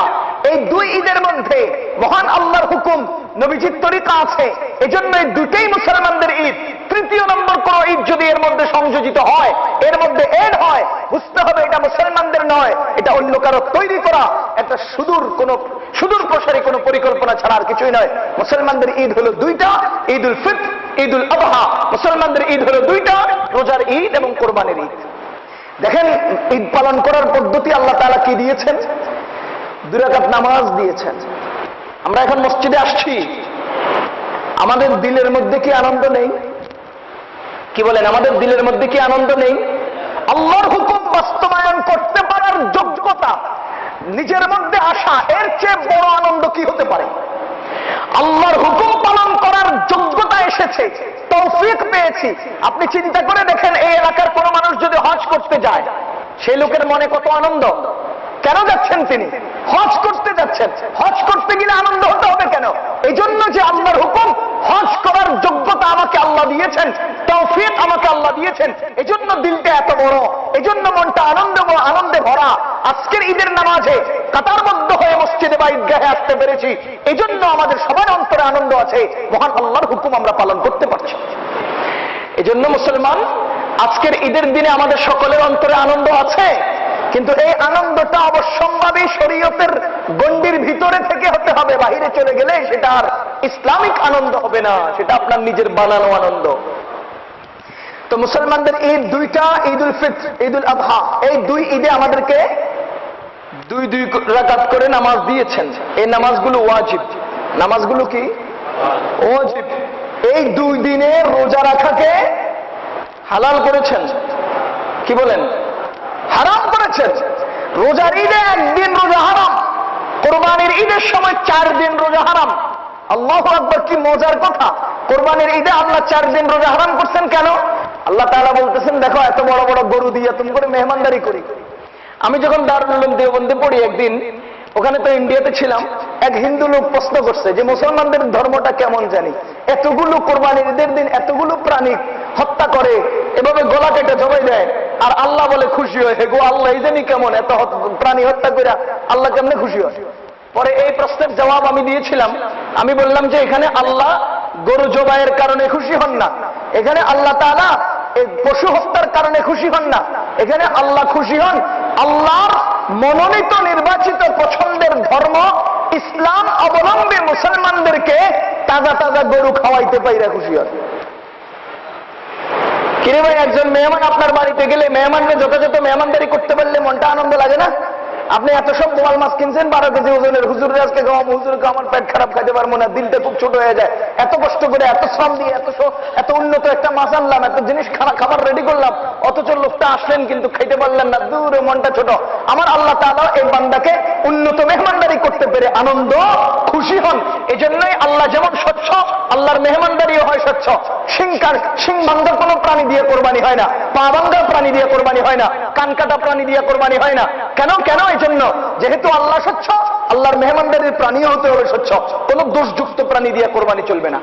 এই দুই ঈদের মধ্যে মহান আল্লাহর হুকুম নবীজির তরিকা আছে এজন্য এই দুটেই মুসলমানদের ঈদ তৃতীয় নম্বর কোন ঈদ যদি এর মধ্যে সংযোজিত হয় এর মধ্যে এড হয় বুঝতে হবে এটা মুসলমানদের নয় এটা অন্য কারো তৈরি করা একটা সুদূর প্রসারী কোনো পরিকল্পনা ছাড়া আর কিছুই নয় মুসলমানদের ঈদ হলো দুইটা ঈদুল ফিতর ঈদুল আযহা মুসলমানদের ঈদ হলো দুইটা রোজার ঈদ এবং কোরবানির ঈদ দেখেন ঈদ পালন করার পদ্ধতি আল্লাহ তাআলা কি দিয়েছেন 2 রাকাত নামাজ দিয়েছেন আমরা এখন মসজিদে আসছি আমাদের দিলের মধ্যে কি আনন্দ নেই কি বলেন আমাদের দিলের মধ্যে কি আনন্দ নেই আল্লাহর হুকুম বাস্তবায়ন করতে পারার যোগ্যতা নিজের মধ্যে আসা এর চেয়ে বড় আনন্দ কি হতে পারে আল্লাহর হুকুম পালন করার যোগ্যতা এসেছে তৌফিক পেয়েছি আপনি চিন্তা করে দেখেন এই এলাকার কোন মানুষ যদি হজ করতে যায় সেই লোকের মনে কত আনন্দ কেন যাচ্ছেন তিনি হজ করতে যাচ্ছেন হজ করতে গেলে আনন্দ হতে হবে কেন এই জন্য যে আল্লাহর হুকুম হজ করার যোগ্যতা আমাকে আল্লাহ দিয়েছেন তৌফিক আমাকে আল্লাহ দিয়েছেন এজন্য দিলটা এত বড় এজন্য মনটা আনন্দে ভরা আজকের ঈদের নামাজে কাতারবদ্ধ হয়ে মসজিদে বা ঈদগাহে আসতে পেরেছি এজন্য আমাদের সবার অন্তরে আনন্দ আছে মহান আল্লাহর হুকুম আমরা পালন করতে পারছি এজন্য মুসলমান আজকের ঈদের দিনে আমাদের সকলের অন্তরে আনন্দ আছে কিন্তু এই আনন্দটা অবশ্যম্ভাবী শরীয়তের গণ্ডির ভিতরে থেকে হতে হবে বাহিরে চলে গেলে সেটা আর ইসলামিক আনন্দ হবে না সেটা আপনার নিজের বানানো আনন্দ তো মুসলমানদের ঈদ দুইটা ঈদুল ফিতর ঈদুল আযহা এই দুই ঈদে আমাদেরকে 2 রাকাত করে নামাজ দিয়েছেন এই নামাজগুলো ওয়াজিব নামাজগুলো কি ওয়াজিব এই 2 দিনে রোজা রাখাকে হালাল করেছেন কি বলেন হারাম করেছেন রোজার ঈদে 1 দিন রোজা হারাম কোরবানির ঈদের সময় 4 দিন রোজা হারাম আল্লাহু আকবার কি মজার কথা কোরবানির ঈদে আল্লাহ 4 দিন রোজা হারাম করছেন কেন আল্লাহ তাআলা বলতেছেন দেখো এত বড় বড় গরু দিয়ে তুমি করে মেহমানদারি করি আমি যখন দারুল উলুম দেওবন্দে পড়ি একদিন ওখানে তো ইন্ডিয়াতে ছিলাম এক হিন্দু লোক প্রশ্ন করছে যে মুসলমানদের ধর্মটা কেমন জানি এতগুলো কোরবানির ঈদের দিন এতগুলো প্রাণী হত্যা করে এভাবে গলা কেটে জবাই দেয় আর আল্লাহ বলে খুশি হয় হে গো আল্লাহ এই জানি কেমন এত প্রাণী হত্যা করে আল্লাহ কেমনে খুশি হয় পরে এই প্রশ্নের জবাব আমি দিয়েছিলাম আমি বললাম যে এখানে আল্লাহ গরু জবাইয়ের কারণে খুশি হন না এখানে আল্লাহ তাআলা এই পশু হত্যার কারণে খুশি হন না এখানে আল্লাহ খুশি হন আল্লাহর মনোনীত নির্বাচিত পছন্দের ধর্ম ইসলাম অবলম্বী মুসলমানদেরকে তাজা তাজা গরু খাওয়াইতে পাইরা খুশি হন কিরে ভাই একজন মেহমান আপনার বাড়িতে গেলে মেহমানকে যথাযথ মেহমানদারি করতে পারলে মনটা আনন্দ লাগে না আপনি এত সব বোয়াল মাছ কিনছেন 12 কেজি ওজনের, হুজুরের আজকে খাওয়াবো, হুজুরকে আমার পেট খারাপ, খাইতে পারবো না, দিলটা খুব ছোট হয়ে যায়, এত কষ্ট করে এত শ্রম দিয়ে এত উন্নত একটা মাছ আনলাম, এত জিনিস খাবার রেডি করলাম, অথচ লোকটা আসলেন কিন্তু খাইতে পারলেন না, দূরে মনটা ছোট। আমার আল্লাহ তাআলা এই বান্দাকে উন্নত মেহমানদারি করতে পেরে আনন্দ খুশি হন। এজন্যই আল্লাহ যেমন স্বচ্ছ, আল্লাহর মেহমানদারিও হয় স্বচ্ছ। সিং ভাঙ্গা কোনো প্রাণী দিয়ে কোরবানি হয় না, পা ভাঙ্গা প্রাণী দিয়ে কোরবানি হয় না, কান কাটা প্রাণী দিয়ে কোরবানি হয় না। কেন? এই জন্য যেহেতু আল্লাহ স্বচ্ছ, আল্লাহর মেহমানদারির প্রাণীও হতে হবে স্বচ্ছ, কোন দোষযুক্ত প্রাণী দিয়ে কোরবানি চলবে না।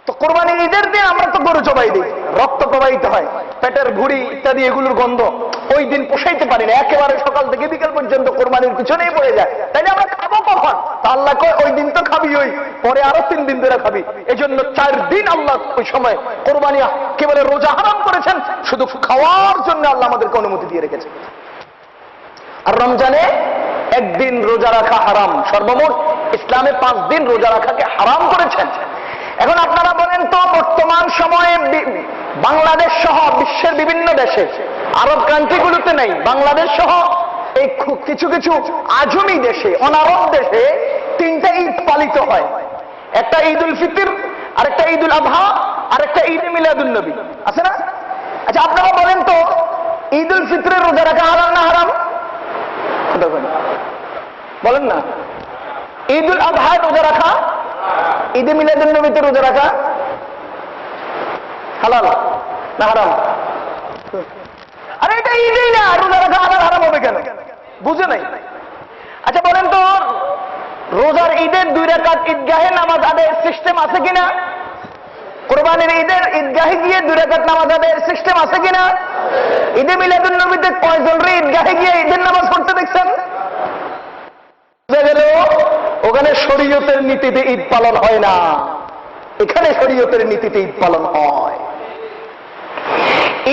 তো কোরবানির ঈদের দিন আমরা তো গরু জবাই দিই, রক্ত প্রবাহিত হয়, পেটের ঘুড়ি ইত্যাদি এগুলোর গন্ধ ওই দিন পোষাইতে পারি না, একেবারে সকাল থেকে বিকেল পর্যন্ত কোরবানির পিছনেই পড়ে যায়। তাইলে আমরা খাবো কখন? তা আল্লাহ কয় ওই দিন তো খাবি, ওই পরে আরো 3 দিন ধরে খাবি। এই জন্য 4 দিন আল্লাহ ওই সময় কোরবানি কেবল রোজা হারাম করেছেন, শুধু খাওয়ার জন্য আল্লাহ আমাদেরকে অনুমতি দিয়ে রেখেছেন। আর রমজানে 1 দিন রোজা রাখা হারাম, সর্বমোট ইসলামে 5 দিন রোজা রাখাকে হারাম করেছেন। এখন আপনারা বলেন তো, বর্তমান সময়ে বাংলাদেশ সহ বিশ্বের বিভিন্ন দেশে, আরব কান্ট্রিগুলোতে নেই, বাংলাদেশ সহ এই কিছু কিছু আজমি দেশে, অনারব দেশে 3টা ঈদ পালিত হয়। একটা ঈদ উল ফিতর, আরেকটা ঈদ উল আযহা, আরেকটা ঈদ মিলাদুন নবী, আছে না? আচ্ছা আপনারা বলেন তো, ঈদ উল ফিতরের রোজা রাখা হারাম না হারাম? বলেন না। ঈদ উল আযহা রোজা রাখা, ঈদে মিলাদুন নবীতে রোজা রাখা হালাল না হারাম? আরে এটা ঈদই না, রোজা রাখা আবার হারাম হবে কেন? বুঝে নাই। আচ্ছা বলেন তো, রোজার ঈদের 2 রাকাত ঈদগাহে নামাজ আদায়ের সিস্টেম আছে কিনা? কোরবানির ঈদের ঈদগাহে গিয়ে 2 রাকাত নামাজ আদায়ের সিস্টেম আছে কিনা? ঈদে মিলাদুন নবীতে কয়জন রে ঈদগাহে গিয়ে ঈদের নামাজ পড়তে দেখছেন? ওখানে শরীয়তের নীতিতে ঈদ পালন হয় না, এখানে শরীয়তের নীতিতে ঈদ পালন হয়।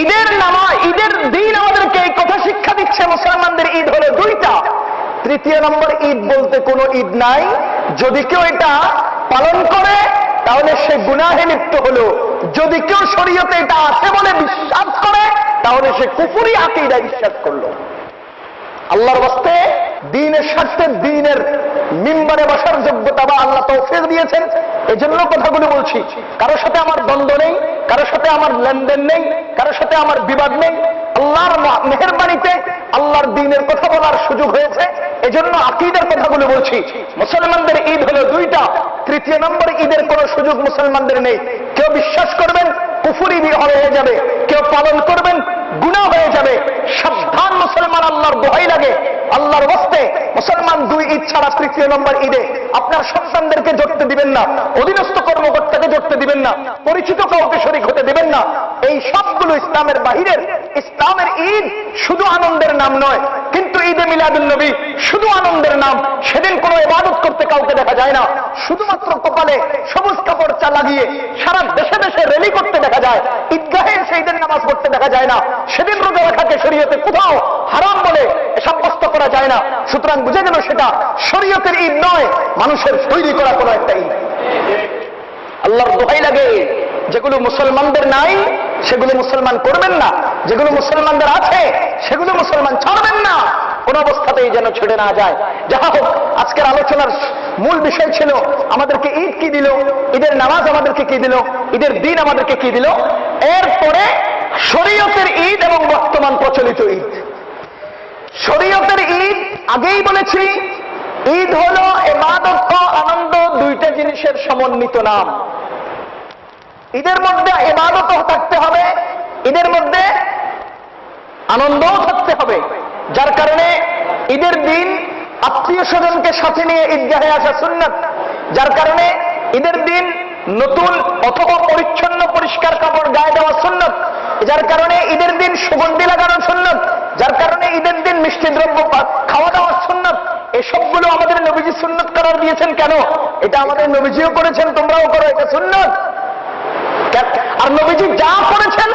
ঈদের ঈদের দিন আমাদেরকে এই কথা শিক্ষা দিচ্ছে, মুসলমানদের ঈদ হলো 2টা। 3য় নম্বর ঈদ বলতে কোনো ঈদ নাই। যদি কেউ এটা পালন করে তাহলে সে গুনাহে লিপ্ত হলো। যদি কেউ শরীয়তে এটা আছে বলে বিশ্বাস করে তাহলে সে কুফরি আকীদা বিশ্বাস করলো। আল্লাহর ওয়াস্তে দ্বীনের স্বার্থে দ্বীনের মিম্বারে বসার যোগ্যতা বা আল্লাহ তৌফিক দিয়েছেন, এজন্য কথাগুলো বলছি। কারোর সাথে আমার দ্বন্দ্ব নেই, কারোর সাথে আমার লেনদেন নেই, কারোর সাথে আমার বিবাদ নেই। আল্লাহর মেহেরবানিতে আল্লাহর দ্বীনের কথা বলার সুযোগ হয়েছে, এজন্য আকীদার কথাগুলো বলছি। মুসলমানদের ঈদ হলো 2টা। 3য় নম্বর ঈদের কোনো সুযোগ মুসলমানদের নেই। কেউ বিশ্বাস করবেন কুফরি হয়ে যাবে, কেউ পালন করবেন গুনাহ হয়ে যাবে। সাবধান মুসলমান, আল্লাহর দোহাই লাগে, আল্লাহর ওয়াস্তে মুসলমান 2 ঈদ ছাড়া 3য় নম্বর ঈদে আপনার সন্তানদেরকে জড়তে দিবেন না, অধীনস্থ কর্মকর্তাকে জড়তে দিবেন না, পরিচিত কাউকে শরীক হতে দিবেন না। এই সবগুলো ইসলামের বাহিরের। ইসলামের ঈদ শুধু আনন্দের নাম নয়, কিন্তু ঈদে মিলাদুন নবী শুধু আনন্দের নাম। সেদিন কোনো ইবাদত করতে কাউকে দেখা যায় না, শুধুমাত্র কপালে সবুজ কাপড় লাগিয়ে সারা দেশে দেশে র্যালি করতে দেখা যায়। ঈদগাহে সেই দিন নামাজ পড়তে দেখা যায় না। সেদিন রোজা রাখাকে শরীয়তে কোথাও হারাম বলে সাব্যস্ত করা যায় না। সুতরাং বুঝে গেল সেটা শরীয়তের ঈদ নয়, মানুষের তৈরি করা কোনো একটা ঈদ। আল্লাহর দোহাই লাগে, যেগুলো মুসলমানদের নাই সেগুলো মুসলমান করবেন না, যেগুলো মুসলমানদের আছে সেগুলো মুসলমান ছাড়বেন না, কোন অবস্থাতেই যেন ছেড়ে না যায়। যাহা হোক, আজকের আলোচনার মূল বিষয় ছিল আমাদেরকে ঈদ কি দিল, ঈদের নামাজ আমাদেরকে কি দিল, ঈদের দিন আমাদেরকে কি দিল। এরপরে শরীয়তের ঈদ এবং বর্তমান প্রচলিত ঈদ। শরীয়তের ঈদ আগেই বলেছি, ঈদ হলো ইবাদত ও আনন্দ 2টা জিনিসের সমন্বিত নাম। ঈদের মধ্যে ইবাদতও থাকতে হবে, ঈদের মধ্যে আনন্দও থাকতে হবে। যার কারণে ঈদের দিন আত্মীয় স্বজনকে সাথে নিয়ে ঈদগাহে আসা সুন্নাত। যার কারণে ঈদের দিন নতুন অথবা পরিচ্ছন্ন পরিষ্কার কাপড় গায়ে দেওয়া সুন্নাত। যার কারণে ঈদের দিন সুগন্ধি লাগানো সুন্নাত। যার কারণে ঈদের দিন মিষ্টি দ্রব্য খাওয়া দাওয়া সুন্নাত। এসবগুলো আমাদের নবীজি সুন্নাত করার দিয়েছেন কেন? এটা আমাদের নবীজিও করেছেন, তোমরাও করো, এটা সুন্নাত। আর নবীজি যা করেছেন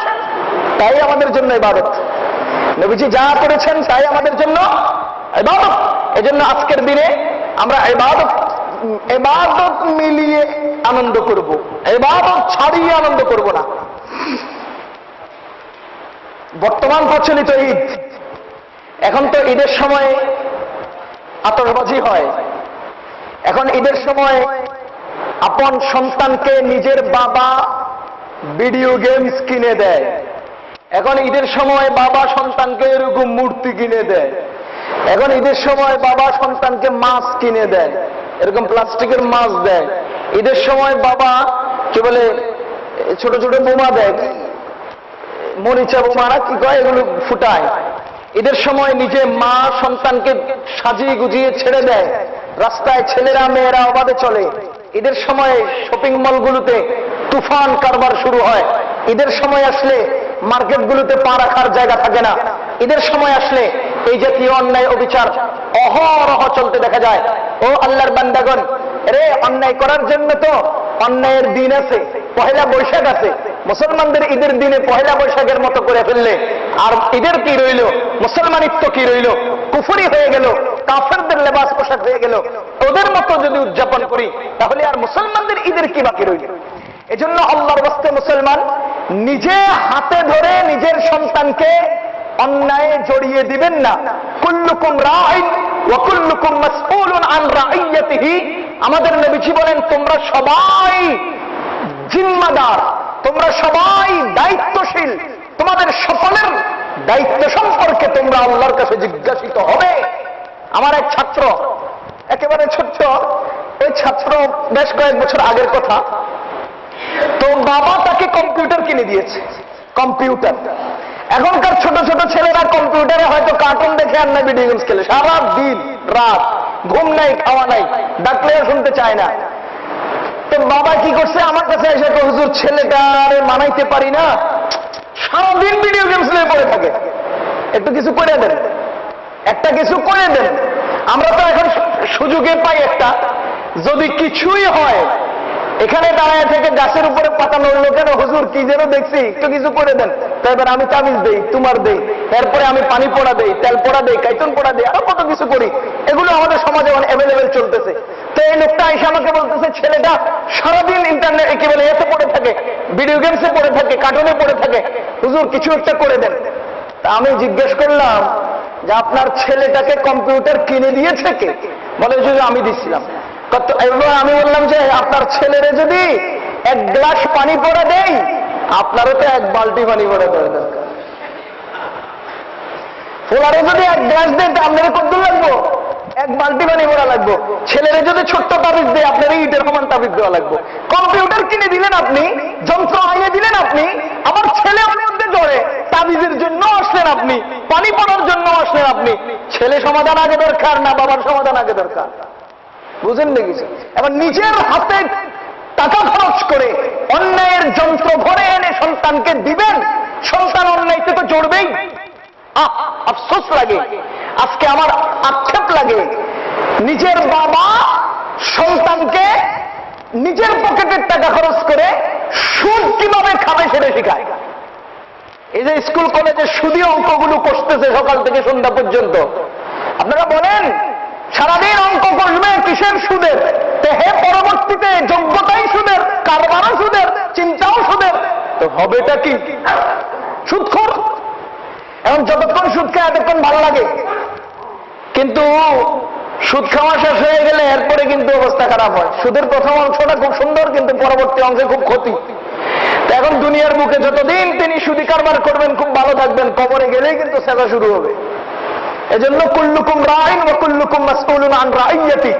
তাই আমাদের জন্য ইবাদত। নবীজি যা করেছেন তাই আমাদের জন্য ইবাদত। এজন্য আজকের দিনে আমরা ইবাদত মিলিয়ে আনন্দ করব, ইবাদত ছাড়িয়ে আনন্দ করব না। বর্তমান প্রচলিত ঈদ, এখন তো ঈদের সময় আতশবাজি হয়। এখন ঈদের সময় আপন সন্তানকে নিজের বাবা ভিডিও গেমস কিনে দেয়। এখন ঈদের সময় বাবা সন্তানকে এরকম মূর্তি কিনে দেয়। এখন ঈদের সময় বাবা সন্তানকে মাছ কিনে দেয়, এরকম প্লাস্টিকের মাছ দেয়। ঈদের সময় বাবা কি বলে ছোট ছোট বোমা দেয়, মরিচা বোমা না কি কয়, এগুলো ফুটায়। ঈদের সময় নিজে মা সন্তানকে সাজিয়ে গুজিয়ে ছেড়ে দেয়, রাস্তায় ছেলেরা মেয়েরা অবাধে চলে। ঈদের সময় শপিং মলগুলোতে তুফান কারবার শুরু হয়। ঈদের সময় আসলে মার্কেটগুলোতে পা রাখার জায়গা থাকে না। ঈদের সময় আসলে এই জাতীয় অন্যায় অবিচার অহরহ চলতে দেখা যায়। ও আল্লাহর বান্দাগণ, রে অন্যায় করার জন্য তো অন্যায়ের দিন আছে, পহেলা বৈশাখ আছে। মুসলমানদের ঈদের দিনে পহেলা বৈশাখের মতো করে ফেললে আর ঈদের কি রইল, মুসলমানিত্ব কি রইল? কুফরি হয়ে গেল, কাফেরদের লেবাস পোশাক হয়ে গেল। ওদের মতো যদি উদযাপন করি তাহলে আর মুসলমানদের ঈদের কি বাকি রইল? এজন্য আল্লাহর ওয়াস্তে মুসলমান নিজে হাতে ধরে নিজের সন্তানকে অন্যায়ে জড়িয়ে দিবেন না। কুল্লুকুম রাইন ওয়া কুল্লুকুম মাসউলুন আন রাইয়াতিহি। আমাদের নবীজি বলেন, তোমরা সবাই জিম্মাদার, তোমরা সবাই দায়িত্বশীল, তোমাদের সকলের দায়িত্ব সম্পর্কে তোমরা আল্লাহর কাছে জিজ্ঞাসিত হবে। আমার এক ছাত্র, একেবারে ছোট্ট, ওই ছাত্র বেশ কয়েক বছর আগের কথা, তো বাবা তাকে কম্পিউটার কিনে দিয়েছে, কম্পিউটার। এখনকার ছোট ছোট ছেলেরা কম্পিউটারে হয়তো কার্টুন দেখে আর না ভিডিও গেমস খেলে, সারা দিন রাত ঘুম নাই খাওয়া নাই, ডাকলেও শুনতে চায় না। তো বাবা কি করছে, আমার কাছে এসে তো হুজুর ছেলেটা আরে মানাইতে পারি না, সারাদিন ভিডিও গেমস নিয়ে পড়ে থাকে, একটু কিছু করে দেন, একটা কিছু করে দেন। আমরা তো এখন সুযোগে পাই একটা, যদি কিছুই হয় এখানে দাঁড়ায় থেকে গাছের উপরে পাতা নড়লো কেন, হুজুর কি যেন দেখছি, একটু কিছু করে দেন। তারপর আমি তাবিজ দেই, তোমার দেই, এরপরে আমি পানি পোড়া দেই, তেল পোড়া দেই, কাইতন পোড়া দেই, আরো কত কিছু করি। এগুলো আমাদের সমাজে অ্যাভেলেবেল চলতেছে। তো এই লোকটা এসে আমাকে বলতেছে, ছেলেটা সারাদিন ইন্টারনেট কি বলে এতে পড়ে থাকে, ভিডিও গেমসে পড়ে থাকে, কার্টুনে পড়ে থাকে, হুজুর কিছু একটা করে দেন। তা আমি জিজ্ঞেস করলাম যে আপনার ছেলেটাকে কম্পিউটার কিনে দিয়েছে কে? বলে যে আমি দিচ্ছিলাম। আমি বললাম যে আপনার ছেলেরে যদি এক গ্লাস পানি পড়ে দেই, আপনারও তো এক বালতি পানি পড়ে দেওয়া দরকার। ফোলারে যদি এক গ্লাস দেয় আপনার কত লাগবো? এক বালতি পানি পড়া লাগবো। ছেলেরে যদি ছোট্ট তাবিজ দেয় আপনার ইটের সমান তাবিজ দেওয়া লাগবো। কম্পিউটার কিনে দিলেন আপনি, যন্ত্র আইনে দিলেন আপনি, আমার ছেলে আপনার মধ্যে জড়ে তাবিজের জন্য আসলেন আপনি, পানি পড়ার জন্য আসলেন আপনি। ছেলে সমাধান আগে দরকার না বাবার সমাধান আগে দরকার? বুঝেন নাকি? এবার নিজের হাতে টাকা খরচ করে অন্যায়ের যন্ত্র ভরে এনে সন্তানকে দিবেন, সন্তান অন্যায়তে তো জড়বেই। আফসোস লাগে, আজকে আমার আক্ষেপ লাগে, নিজের বাবা সন্তানকে নিজের পকেটের টাকা খরচ করে সুদ কিভাবে খাবে সেটা শেখায়। এই যে স্কুল কলেজে সুদী অঙ্কগুলো কষতেছে সকাল থেকে সন্ধ্যা পর্যন্ত, আপনারা বলেন সারাদিন অঙ্ক কষবে কিসের সুদের? হে পরবর্তীতে যোগ্যতাই সুদের, কারবারও সুদের, চিন্তাও সুদের, তো হবেটা কি? সুদখোর। এখন যতক্ষণ সুদ খায় এতক্ষণ ভালো লাগে, কিন্তু সুদ খাওয়া শেষ হয়ে গেলে এরপরে কিন্তু অবস্থা খারাপ হয়। সুদের প্রথম অংশটা খুব সুন্দর, কিন্তু পরবর্তী অংশে খুব ক্ষতি। এখন দুনিয়ার বুকে যতদিন তিনি সুদী কারবার করবেন খুব ভালো থাকবেন, কবরে গেলেই কিন্তু সেবা শুরু হবে। এজন্য কুল্লুকুম রাইন ওয়া কুল্লুকুম মাসউলুন আন রাইয়াতি।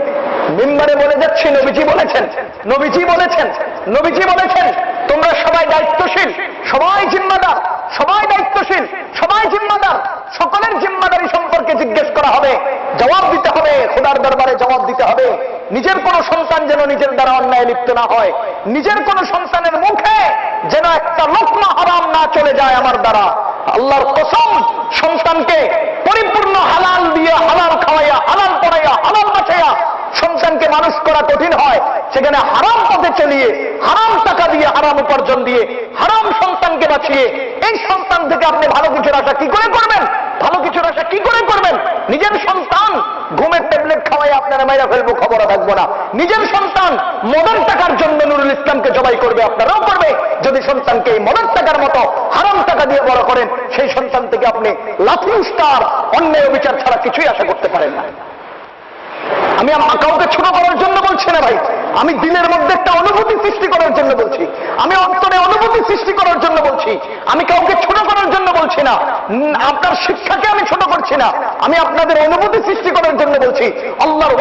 মিম্বারে বলে যাচ্ছি, নবীজি বলেছেন, নবীজি বলেছেন, নবীজি বলেছেন তোমরা সবাই দায়িত্বশীল, সবাই জিম্মাদার, সবাই দায়িত্বশীল, সবাই জিম্মাদার। সকলের জিম্মাদারি সম্পর্কে জিজ্ঞেস করা হবে, জবাব দিতে হবে, খোদার দরবারে জবাব দিতে হবে। নিজের কোন সন্তান যেন নিজের দ্বারা অন্যায় লিপ্ত না হয়, নিজের কোন সন্তানের মুখে যেন একটা লোকমা হারাম না চলে যায় আমার দ্বারা। আল্লাহর কসম, সন্তানকে পরিপূর্ণ হালাল দিয়ে, হালাল খাওয়াইয়া, হালাল পড়াইয়া, হালাল বাঁচাইয়া সন্তানকে মানুষ করা কঠিন হয়। সেখানে হারাম পথে চলিয়ে, হারাম টাকা দিয়ে, হারাম উপার্জন দিয়ে, হারাম সন্তানকে বাঁচিয়ে এই সন্তান থেকে আপনি ভালো কিছুর আশা কি করে করবেন? ভালো কিছুর আশা কি করে করবেন? নিজের সন্তান ঘুমের ট্যাবলেট খাওয়াই আপনারা মাইরা ফেলবো, খবর থাকবো না। নিজের সন্তান মদের টাকার জন্য নুরুল ইসলামকে জবাই করবে, আপনারাও করবে। যদি সন্তানকে এই মদের টাকার মতো হারাম টাকা দিয়ে বড় করেন, সেই সন্তান থেকে আপনি লাথি উস্তার, অন্যায় বিচার ছাড়া কিছুই আশা করতে পারেন না। আমি কাউকে ছোট করার জন্য বলছি না ভাই, আমি দিনের মধ্যে একটা অনুভূতি সৃষ্টি করার জন্য বলছি, আমি অন্তরে অনুভূতি সৃষ্টি করার জন্য বলছি, আমি কাউকে ছোট করার জন্য বলছি না, আপনার শিক্ষাকে আমি ছোট করছি না, আমি আপনাদের অনুভূতি সৃষ্টি করার জন্য বলছি। আল্লাহর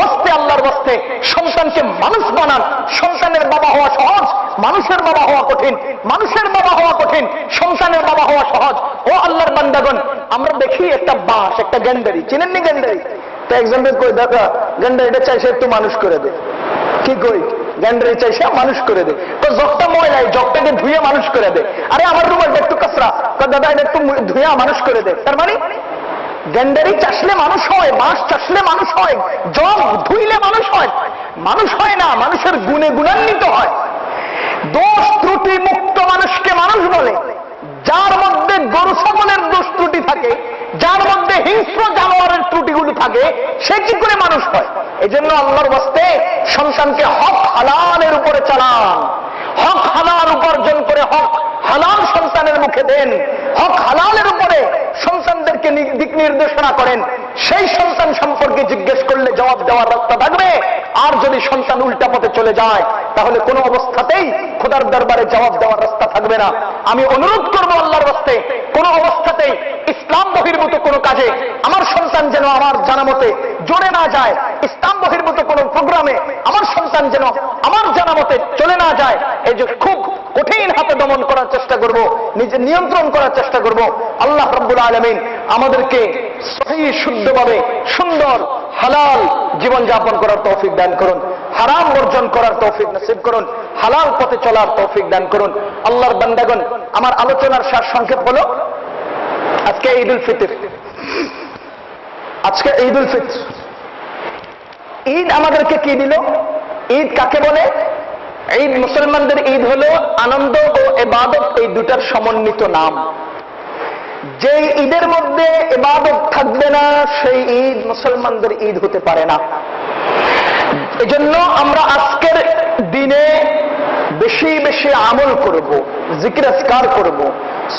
ওয়াস্তে সন্তানকে মানুষ বানান। সন্তানের বাবা হওয়া সহজ, মানুষের বাবা হওয়া কঠিন। মানুষের বাবা হওয়া কঠিন, সন্তানের বাবা হওয়া সহজ। ও আল্লাহর বান্দাগণ, আমরা দেখি একটা বাঁশ, একটা গ্যান্ডারি, চিনেননি গ্যান্ডারি? তো একজনকে কই, দেখা গ্যান্ডারিটা চাইছে একটু মানুষ করে দে। কি কই, গ্যান্ডারি চাইছে মানুষ করে দে। তো জগটা ময়লাই, জগটাকে ধুয়ে মানুষ করে দে। আরে আমার রুমালটা একটু কাঁচরা, দাদা এটা একটু ধুয়ে মানুষ করে দে। তার মানে গ্যান্ডারি চাষলে মানুষ হয়, বাঁশ চাষলে মানুষ হয়, জগ ধুইলে মানুষ হয়। মানুষ হয় না, মানুষের গুণে গুণান্বিত হয়। দোষ ত্রুটি মুক্ত মানুষকে মানুষ বলে। যার মধ্যে গরু ছাগলের দোষ ত্রুটি থাকে, যার মধ্যে হিংস্র জানোয়ারের ত্রুটিগুলো থাকে, সে কি করে মানুষ হয়? এজন্য আল্লাহর ওয়াস্তে সন্তানকে হক হালালের উপরে চালান। হক হালাল উপার্জন করে হক হালাল সন্তানের মুখে দেন। হক হালালের উপরে সন্তানদেরকে দিক নির্দেশনা করেন। সেই সন্তান সম্পর্কে জিজ্ঞেস করলে জবাব দেওয়ার রাস্তা থাকবে। আর যদি সন্তান উল্টা পথে চলে যায়, তাহলে কোনো অবস্থাতেই খোদার দরবারে জবাব দেওয়ার রাস্তা থাকবে না। আমি অনুরোধ করবো আল্লাহর রাস্তায়, কোনো অবস্থাতেই ইসলাম বহির্ভূত কোনো কাজে আমার সন্তান যেন আমার জানা মতে জড়ে না যায়। ইসলাম বহির্ভূত কোনো প্রোগ্রামে আমার সন্তান যেন আমার জানা মতে চলে না যায়। এই যে খুব কঠিন হাতে দমন করার চেষ্টা করব, নিজে নিয়ন্ত্রণ করার চেষ্টা করব। আল্লাহ রাব্বুল আলামিন আমাদেরকে সহি শুদ্ধভাবে সুন্দর হালাল জীবন যাপন করার তৌফিক দান করুন। হারাম বর্জন করার তৌফিক নসিব করুন। হালাল পথে চলার তৌফিক দান করুন। আল্লাহর বান্দাগণ, আমার আলোচনার সার সংক্ষেপ হলো, আজকে ঈদুল ফিতর। আজকে ঈদুল ফিতর। ঈদ আমাদেরকে কি দিল? ঈদ কাকে বলে? ঈদ, মুসলমানদের ঈদ হলো আনন্দ ও ইবাদত, এই দুটার সমন্বিত নাম। যে ঈদের মধ্যে ইবাদত থাকবে না, সেই ঈদ মুসলমানদের ঈদ হতে পারে না। এজন্য আমরা আজকের দিনে বেশি বেশি আমল করব, জিকির আজকার করব,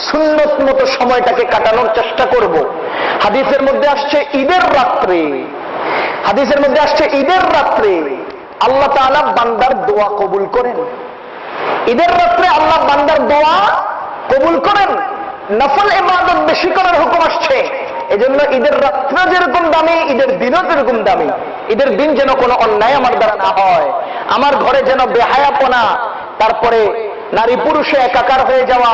সুন্নত মতো সময়টাকে কাটানোর চেষ্টা করব। হাদিসের মধ্যে আসছে ঈদের রাত্রে, হাদিসের মধ্যে আসছে ঈদের রাত্রে আল্লাহ তাআলা বান্দার দোয়া কবুল করেন। ঈদের রাত্রে আল্লাহ বান্দার দোয়া কবুল করেন। নফল ইবাদত বেশি করার হুকুম আসছে। এজন্য ঈদের রাত্রে যেরকম দামি, ঈদের দিনও যেরকম দামি। ঈদের দিন যেন কোনো অন্যায় আমার দ্বারা না হয়, আমার ঘরে যেন বেহায়াপনা, তারপরে নারী পুরুষে একাকার হয়ে যাওয়া,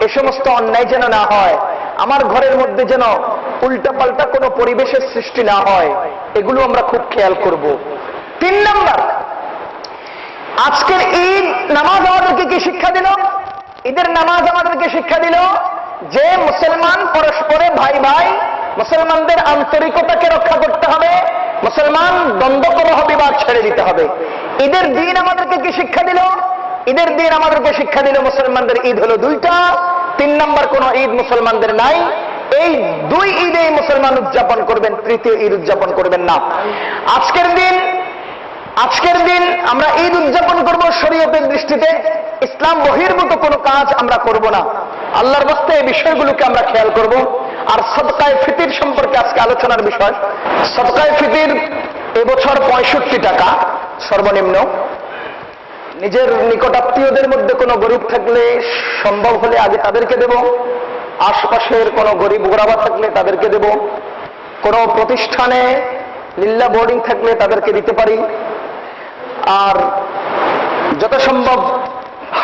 এ সমস্ত অন্যায় যেন না হয়। আমার ঘরের মধ্যে যেন উল্টাপাল্টা কোনো পরিবেশের সৃষ্টি না হয়, এগুলো আমরা খুব খেয়াল করব। 3 নাম্বার, আজকের ঈদ নামাজ আমাদেরকে কি শিক্ষা দিল? ঈদের নামাজ আমাদেরকে শিক্ষা দিল যে মুসলমান পরস্পরে ভাই ভাই, মুসলমানদের আন্তরিকতাকে রক্ষা করতে হবে, মুসলমান দ্বন্দ্ব কলহ বিবাদ ছেড়ে দিতে হবে। ঈদের দিন আমাদেরকে কি শিক্ষা দিল? ঈদের দিন আমাদেরকে শিক্ষা দিল মুসলমানদের ঈদ হলো 2টা, 3 নাম্বার কোন ঈদ মুসলমানদের নাই। এই 2 ঈদেই মুসলমান উদযাপন করবেন, তৃতীয় ঈদ উদযাপন করবেন না। আজকের দিন আমরা ঈদ উদযাপন করব শরীয়তের দৃষ্টিতে। ইসলাম বহির্ভূত কোনো কাজ আমরা করব না। আল্লাহর রাস্তে এই বিষয়গুলোকে আমরা খেয়াল করব। আর সদকায়ে ফিতর সম্পর্কে আজকে আলোচনার বিষয়। সদকায়ে ফিতর এবছর 65 টাকা সর্বনিম্ন। নিজের নিকটাত্মীয়দের মধ্যে কোনো গরিব থাকলে সম্ভব হলে আগে তাদেরকে দেব, আশপাশের কোনো গরিব গোরাবা থাকলে তাদেরকে দেব, কোনো প্রতিষ্ঠানে লিল্লা বোর্ডিং থাকলে তাদেরকে দিতে পারি। আর যথাসম্ভব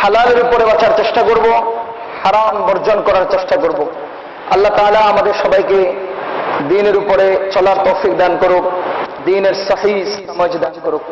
হালালের উপরে বাঁচার চেষ্টা করব, হারাম বর্জন করার চেষ্টা করব। আল্লাহ তাআলা আমাদের সবাইকে দ্বীনের উপরে চলার তৌফিক দান করুক, দ্বীনের সহিহ সমঝ দান করুক।